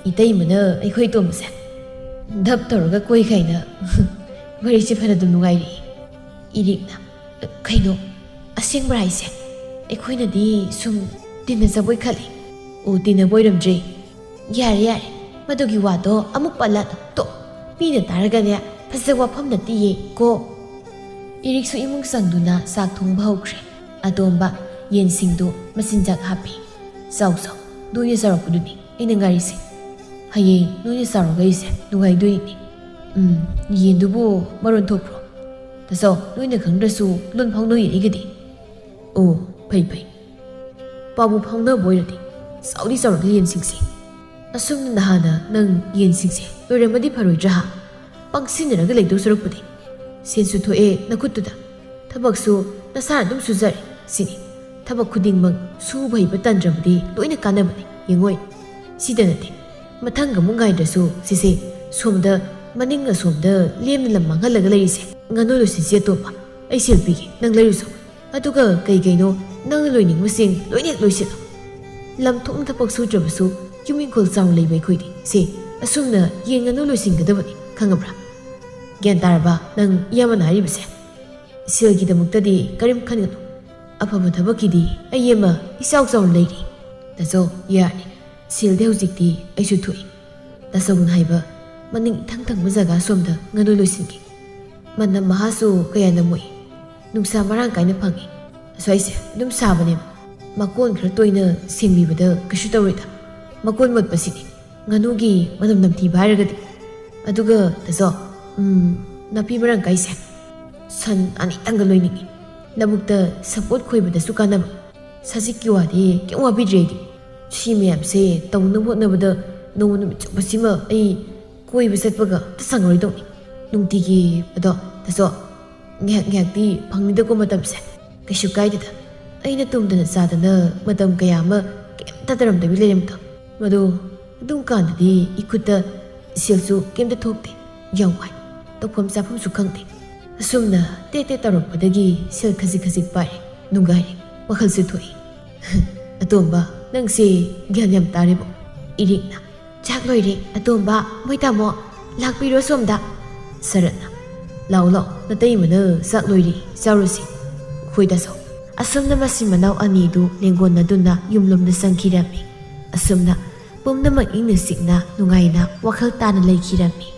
ꯏꯇꯩꯃꯅ ꯑꯩꯈꯣꯏ ꯇꯣꯝꯕꯁꯦ ꯙꯞ ꯇꯧꯔꯒ ꯀꯣꯏꯈꯩꯅ ꯋꯥꯔꯤꯁꯦ ꯐꯅ ꯑꯗꯨꯝ ꯅꯨꯡꯉꯥꯏꯔꯤ ꯏꯔꯤꯛꯅ ꯀꯩꯅꯣ ꯑꯁꯦꯡꯕ꯭ꯔꯥ ꯍꯥꯏꯁꯦ ꯑꯩꯈꯣꯏꯅꯗꯤ ꯁꯨꯝ ꯇꯤꯟꯅꯖꯕꯣꯏ ꯈꯜꯂꯤ ꯇꯤꯟꯅꯕ ꯑꯣꯏꯔꯝꯗ꯭ꯔꯦ ꯌꯥꯔꯦ ꯃꯗꯨꯒꯤ ꯋꯥꯗꯣ ꯑꯃꯨꯛ ꯄꯜꯂꯅꯨ ꯇꯣ ꯃꯤꯅ ꯇꯥꯔꯒꯅꯦ ꯐꯖꯕ ꯋꯥꯐꯝ ꯅꯠꯇꯦꯌꯦ ꯀꯣ ꯏꯔꯤꯛꯁꯨ ꯏꯃꯨꯡ ꯆꯪꯗꯨꯅ ꯆꯥꯛ ꯊꯣꯡꯕ ꯍꯧꯈ꯭ꯔꯦ ꯑꯇꯣꯝꯕ ꯌꯦꯟꯁꯤꯡꯗꯨ ꯃꯆꯤꯟꯖꯥꯛ ꯍꯥꯞꯄꯤ ꯆꯥꯎ ꯅꯣꯏꯅ ꯆꯥꯎꯔꯛꯄꯗꯨꯅꯤ ꯑꯩꯅ ꯉꯥꯏꯔꯤꯁꯦ ꯍꯌꯦꯡ ꯅꯣꯏꯅ ꯆꯥꯎꯔꯒ ꯑꯩꯁꯦ ꯅꯨꯡꯉꯥꯏꯗꯣꯏꯅꯤ ꯌꯦꯟꯗꯨꯕꯨ ꯃꯔꯣꯟ ꯊꯣꯛꯄ꯭ꯔꯣ ꯇꯥꯆꯧ ꯅꯣꯏꯅ ꯈꯪꯗ꯭ꯔꯁꯨ ꯂꯣꯟ ꯐꯥꯎꯅꯩ ꯑꯩꯒꯗꯤ ꯑꯣ ꯐꯩ ꯄꯥꯎꯕꯨ ꯐꯥꯎꯅꯕ ꯑꯣꯏꯔꯗꯤ ꯆꯥꯎꯔꯒ ꯌꯦꯟꯁꯤꯡꯁꯦ ꯑꯁꯨꯝꯅ ꯅꯍꯥꯟꯅ ꯅꯪ ꯌꯦꯟꯁꯤꯡꯁꯦ ꯂꯣꯏꯔꯝꯃꯗꯤ ꯐꯔꯣꯏꯗ꯭ꯔꯥ ꯄꯪꯁꯤꯟꯅꯔꯒ ꯂꯩꯗꯧ ꯁꯔꯨꯛꯄꯨꯗꯤ ꯁꯦꯟꯁꯨ ꯊꯣꯛꯑꯦ ꯅꯈꯨꯠꯇꯨꯗ ꯊꯕꯛꯁꯨ ꯅꯁꯥꯅ ꯑꯗꯨꯝ ꯁꯨꯖꯔꯦ ꯁꯤꯅꯤ ꯊꯕꯛ ꯈꯨꯗꯤꯡꯃꯛ ꯁꯨꯕ ꯍꯩꯕ ꯇꯟꯗ꯭ꯔꯕꯗꯤ ꯂꯣꯏꯅ ꯀꯥꯟꯅꯕꯅꯤ ꯌꯦꯡꯉꯣꯏ ꯁꯤꯗ ꯅꯠꯇꯦ ꯃꯊꯪꯒ ꯑꯃꯨꯛ ꯉꯥꯏꯗ꯭ꯔꯁꯨ ꯁꯤꯁꯦ ꯁꯣꯝꯗ ꯃꯅꯤꯡ ꯑꯁꯣꯝꯗ ꯂꯦꯝꯅ ꯂꯝ ꯃꯥꯡꯍꯜꯂꯒ ꯂꯩꯔꯤꯁꯦ ꯉꯥꯅꯨ ꯂꯣꯏꯁꯤꯟꯁꯤ ꯑꯇꯣꯞꯄ ꯑꯩ ꯁꯦꯜ ꯄꯤꯒꯦ ꯅꯪ ꯂꯩꯔꯨꯁꯨ ꯑꯗꯨꯒ ꯀꯩꯅꯣ ꯅꯪꯅ ꯂꯣꯏꯅꯤꯡꯕꯁꯤꯡ ꯂꯣꯏꯅ ꯍꯦꯛ ꯂꯣꯏꯁꯤꯜꯂꯣ ꯂꯝ ꯊꯣꯛꯅ ꯊꯕꯛ ꯁꯨꯗ꯭ꯔꯕꯁꯨ ꯌꯨꯝ ꯏꯪꯈꯣꯜ ꯆꯥꯎꯅ ꯂꯩꯕ ꯑꯩꯈꯣꯏꯗꯤ ꯁꯦ ꯑꯁꯨꯝꯅ ꯌꯦꯟ ꯉꯥꯅꯨ ꯂꯣꯏꯁꯤꯟꯒꯗꯕꯅꯤ ꯈꯪꯉꯕ꯭ꯔꯥ ꯒ꯭ꯌꯥꯟ ꯇꯥꯔꯕ ꯅꯪ ꯏꯌꯥꯝꯕꯅ ꯍꯥꯏꯔꯤꯕꯁꯦ ꯁꯦꯜꯒꯤꯗꯃꯛꯇꯗꯤ ꯀꯔꯤꯝ ꯈꯟꯒꯅꯨ ꯑꯐꯕ ꯊꯕꯛꯀꯤꯗꯤ ꯑꯩ ꯑꯃ ꯏꯆꯥꯎ ꯆꯥꯎꯅ ꯂꯩꯔꯤ ꯇꯥꯆꯧ ꯌꯥꯔꯅꯤ ꯁꯦꯜꯗꯤ ꯍꯧꯖꯤꯛꯇꯤ ꯑꯩꯁꯨ ꯊꯣꯛꯏ ꯇꯥꯆꯧꯅ ꯍꯥꯏꯕ ꯃꯅꯤꯡ ꯏꯊꯪ ꯊꯪꯕ ꯖꯒꯥ ꯁꯣꯝꯗ ꯉꯥꯅꯨ ꯂꯣꯏꯁꯤꯟꯒꯦ ꯃꯅꯝ ꯃꯍꯥꯁꯨ ꯀꯌꯥ ꯅꯝꯃꯣꯏ ꯅꯨꯡꯁꯥ ꯃꯔꯥꯡ ꯀꯥꯏꯅ ꯐꯪꯉꯤ ꯑꯁ꯭ꯋꯥꯏꯁꯦ ꯑꯗꯨꯝ ꯁꯥꯕꯅꯦꯕ ꯃꯀꯣꯟ ꯈꯔ ꯇꯣꯏꯅ ꯁꯦꯡꯕꯤꯕꯗ ꯀꯩꯁꯨ ꯇꯧꯔꯣꯏꯗ ꯃꯀꯣꯟ ꯃꯣꯠꯄꯁꯤꯗꯤ ꯉꯥꯅꯨꯒꯤ ꯃꯅꯝ ꯅꯝꯊꯤꯕ ꯍꯥꯏꯔꯒꯗꯤ ꯑꯗꯨꯒ ꯇꯥꯆꯧ ꯅꯥꯄꯤ ꯃꯔꯥꯡ ꯀꯥꯏꯁꯦ ꯁꯟ ꯑꯅꯤꯇꯪꯒ ꯂꯣꯏꯅꯤꯡꯉꯤ ꯂꯧꯕꯨꯛꯇ ꯁꯝꯄꯣꯠ ꯈꯣꯏꯕꯗꯁꯨ ꯀꯥꯟꯅꯕ ꯁꯖꯤꯛꯀꯤ ꯋꯥꯗꯤ ꯀꯩꯝ ꯋꯥꯕꯤꯗ꯭ꯔꯦ ꯑꯩꯗꯤ ꯁꯤ ꯃꯌꯥꯝꯁꯦ ꯇꯧꯅꯕ ꯍꯣꯠꯅꯕꯗ ꯅꯣꯡꯃ ꯅꯨꯃꯤꯠ ꯆꯨꯞꯄꯁꯤꯃ ꯑꯩ ꯀꯣꯏꯕ ꯆꯠꯄꯒ ꯑꯝꯇ ꯁꯪꯉꯔꯣꯏꯗꯧꯅꯤ ꯅꯨꯡꯇꯤꯒꯤ ꯑꯗꯣ ꯇꯥꯆꯧ ꯉꯥꯏꯍꯥꯛꯇꯤ ꯐꯪꯅꯤꯗꯀꯣ ꯃꯇꯝꯁꯦ ꯀꯩꯁꯨ ꯀꯥꯏꯗꯦꯗ ꯑꯩꯅ ꯇꯨꯝꯗꯅ ꯆꯥꯗꯅ ꯃꯇꯝ ꯀꯌꯥ ꯑꯃ ꯀꯩꯝꯇ ꯇꯧꯔꯝꯗꯕꯤ ꯂꯩꯔꯝꯕꯗꯣ ꯃꯗꯨ ꯑꯗꯨꯝ ꯀꯥꯟꯗꯗꯤ ꯏꯈꯨꯠꯇ ꯁꯦꯜꯁꯨ ꯀꯩꯝꯇ ꯊꯣꯛꯇꯦ ꯌꯥꯝ ꯋꯥꯏ ꯇꯧꯐꯝ ꯆꯥꯐꯝꯁꯨ ꯈꯪꯗꯦ ꯑꯁꯨꯝꯅ ꯇꯦꯛ ꯇꯧꯔꯛꯄꯗꯒꯤ ꯁꯦꯜ ꯈꯖꯤꯛ ꯄꯥꯏꯔꯦ ꯅꯨꯡꯉꯥꯏꯔꯦ ꯋꯥꯈꯜꯁꯨ ꯊꯣꯛꯏ ꯑꯇꯣꯝꯕ ꯅꯪꯁꯦ ꯒ꯭ꯌꯥꯟ ꯌꯥꯝ ꯇꯥꯔꯦꯕꯣ ꯏꯔꯤꯛꯅ ꯆꯥꯛ ꯂꯣꯏꯔꯦ ꯑꯇꯣꯝꯕ ꯃꯣꯏ ꯇꯥꯃꯣ ꯂꯥꯛꯄꯤꯔꯣ ꯁꯣꯝꯗ ꯁꯔꯠꯅ ꯂꯥꯛꯑꯣ ꯅꯇꯩꯃꯅ ꯆꯥꯛ ꯂꯣꯏꯔꯤ ꯆꯥꯔꯨꯁꯤ ꯍꯣꯏ ꯇꯥꯆꯧ ꯑꯁꯨꯝꯅ ꯃꯆꯤꯟ ꯃꯅꯥꯎ ꯑꯅꯤꯗꯨ ꯂꯦꯡꯒꯣꯟꯅꯗꯨꯅ ꯌꯨꯝꯂꯣꯝꯗ ꯆꯪꯈꯤꯔꯝꯃꯤ ꯑꯁꯨꯝꯅ ꯄꯨꯝꯅꯃꯛ ꯏꯪꯅ ꯆꯤꯛꯅ ꯅꯨꯡꯉꯥꯏꯅ ꯋꯥꯈꯜ ꯇꯥꯅ ꯂꯩꯈꯤꯔꯝꯃꯤ꯫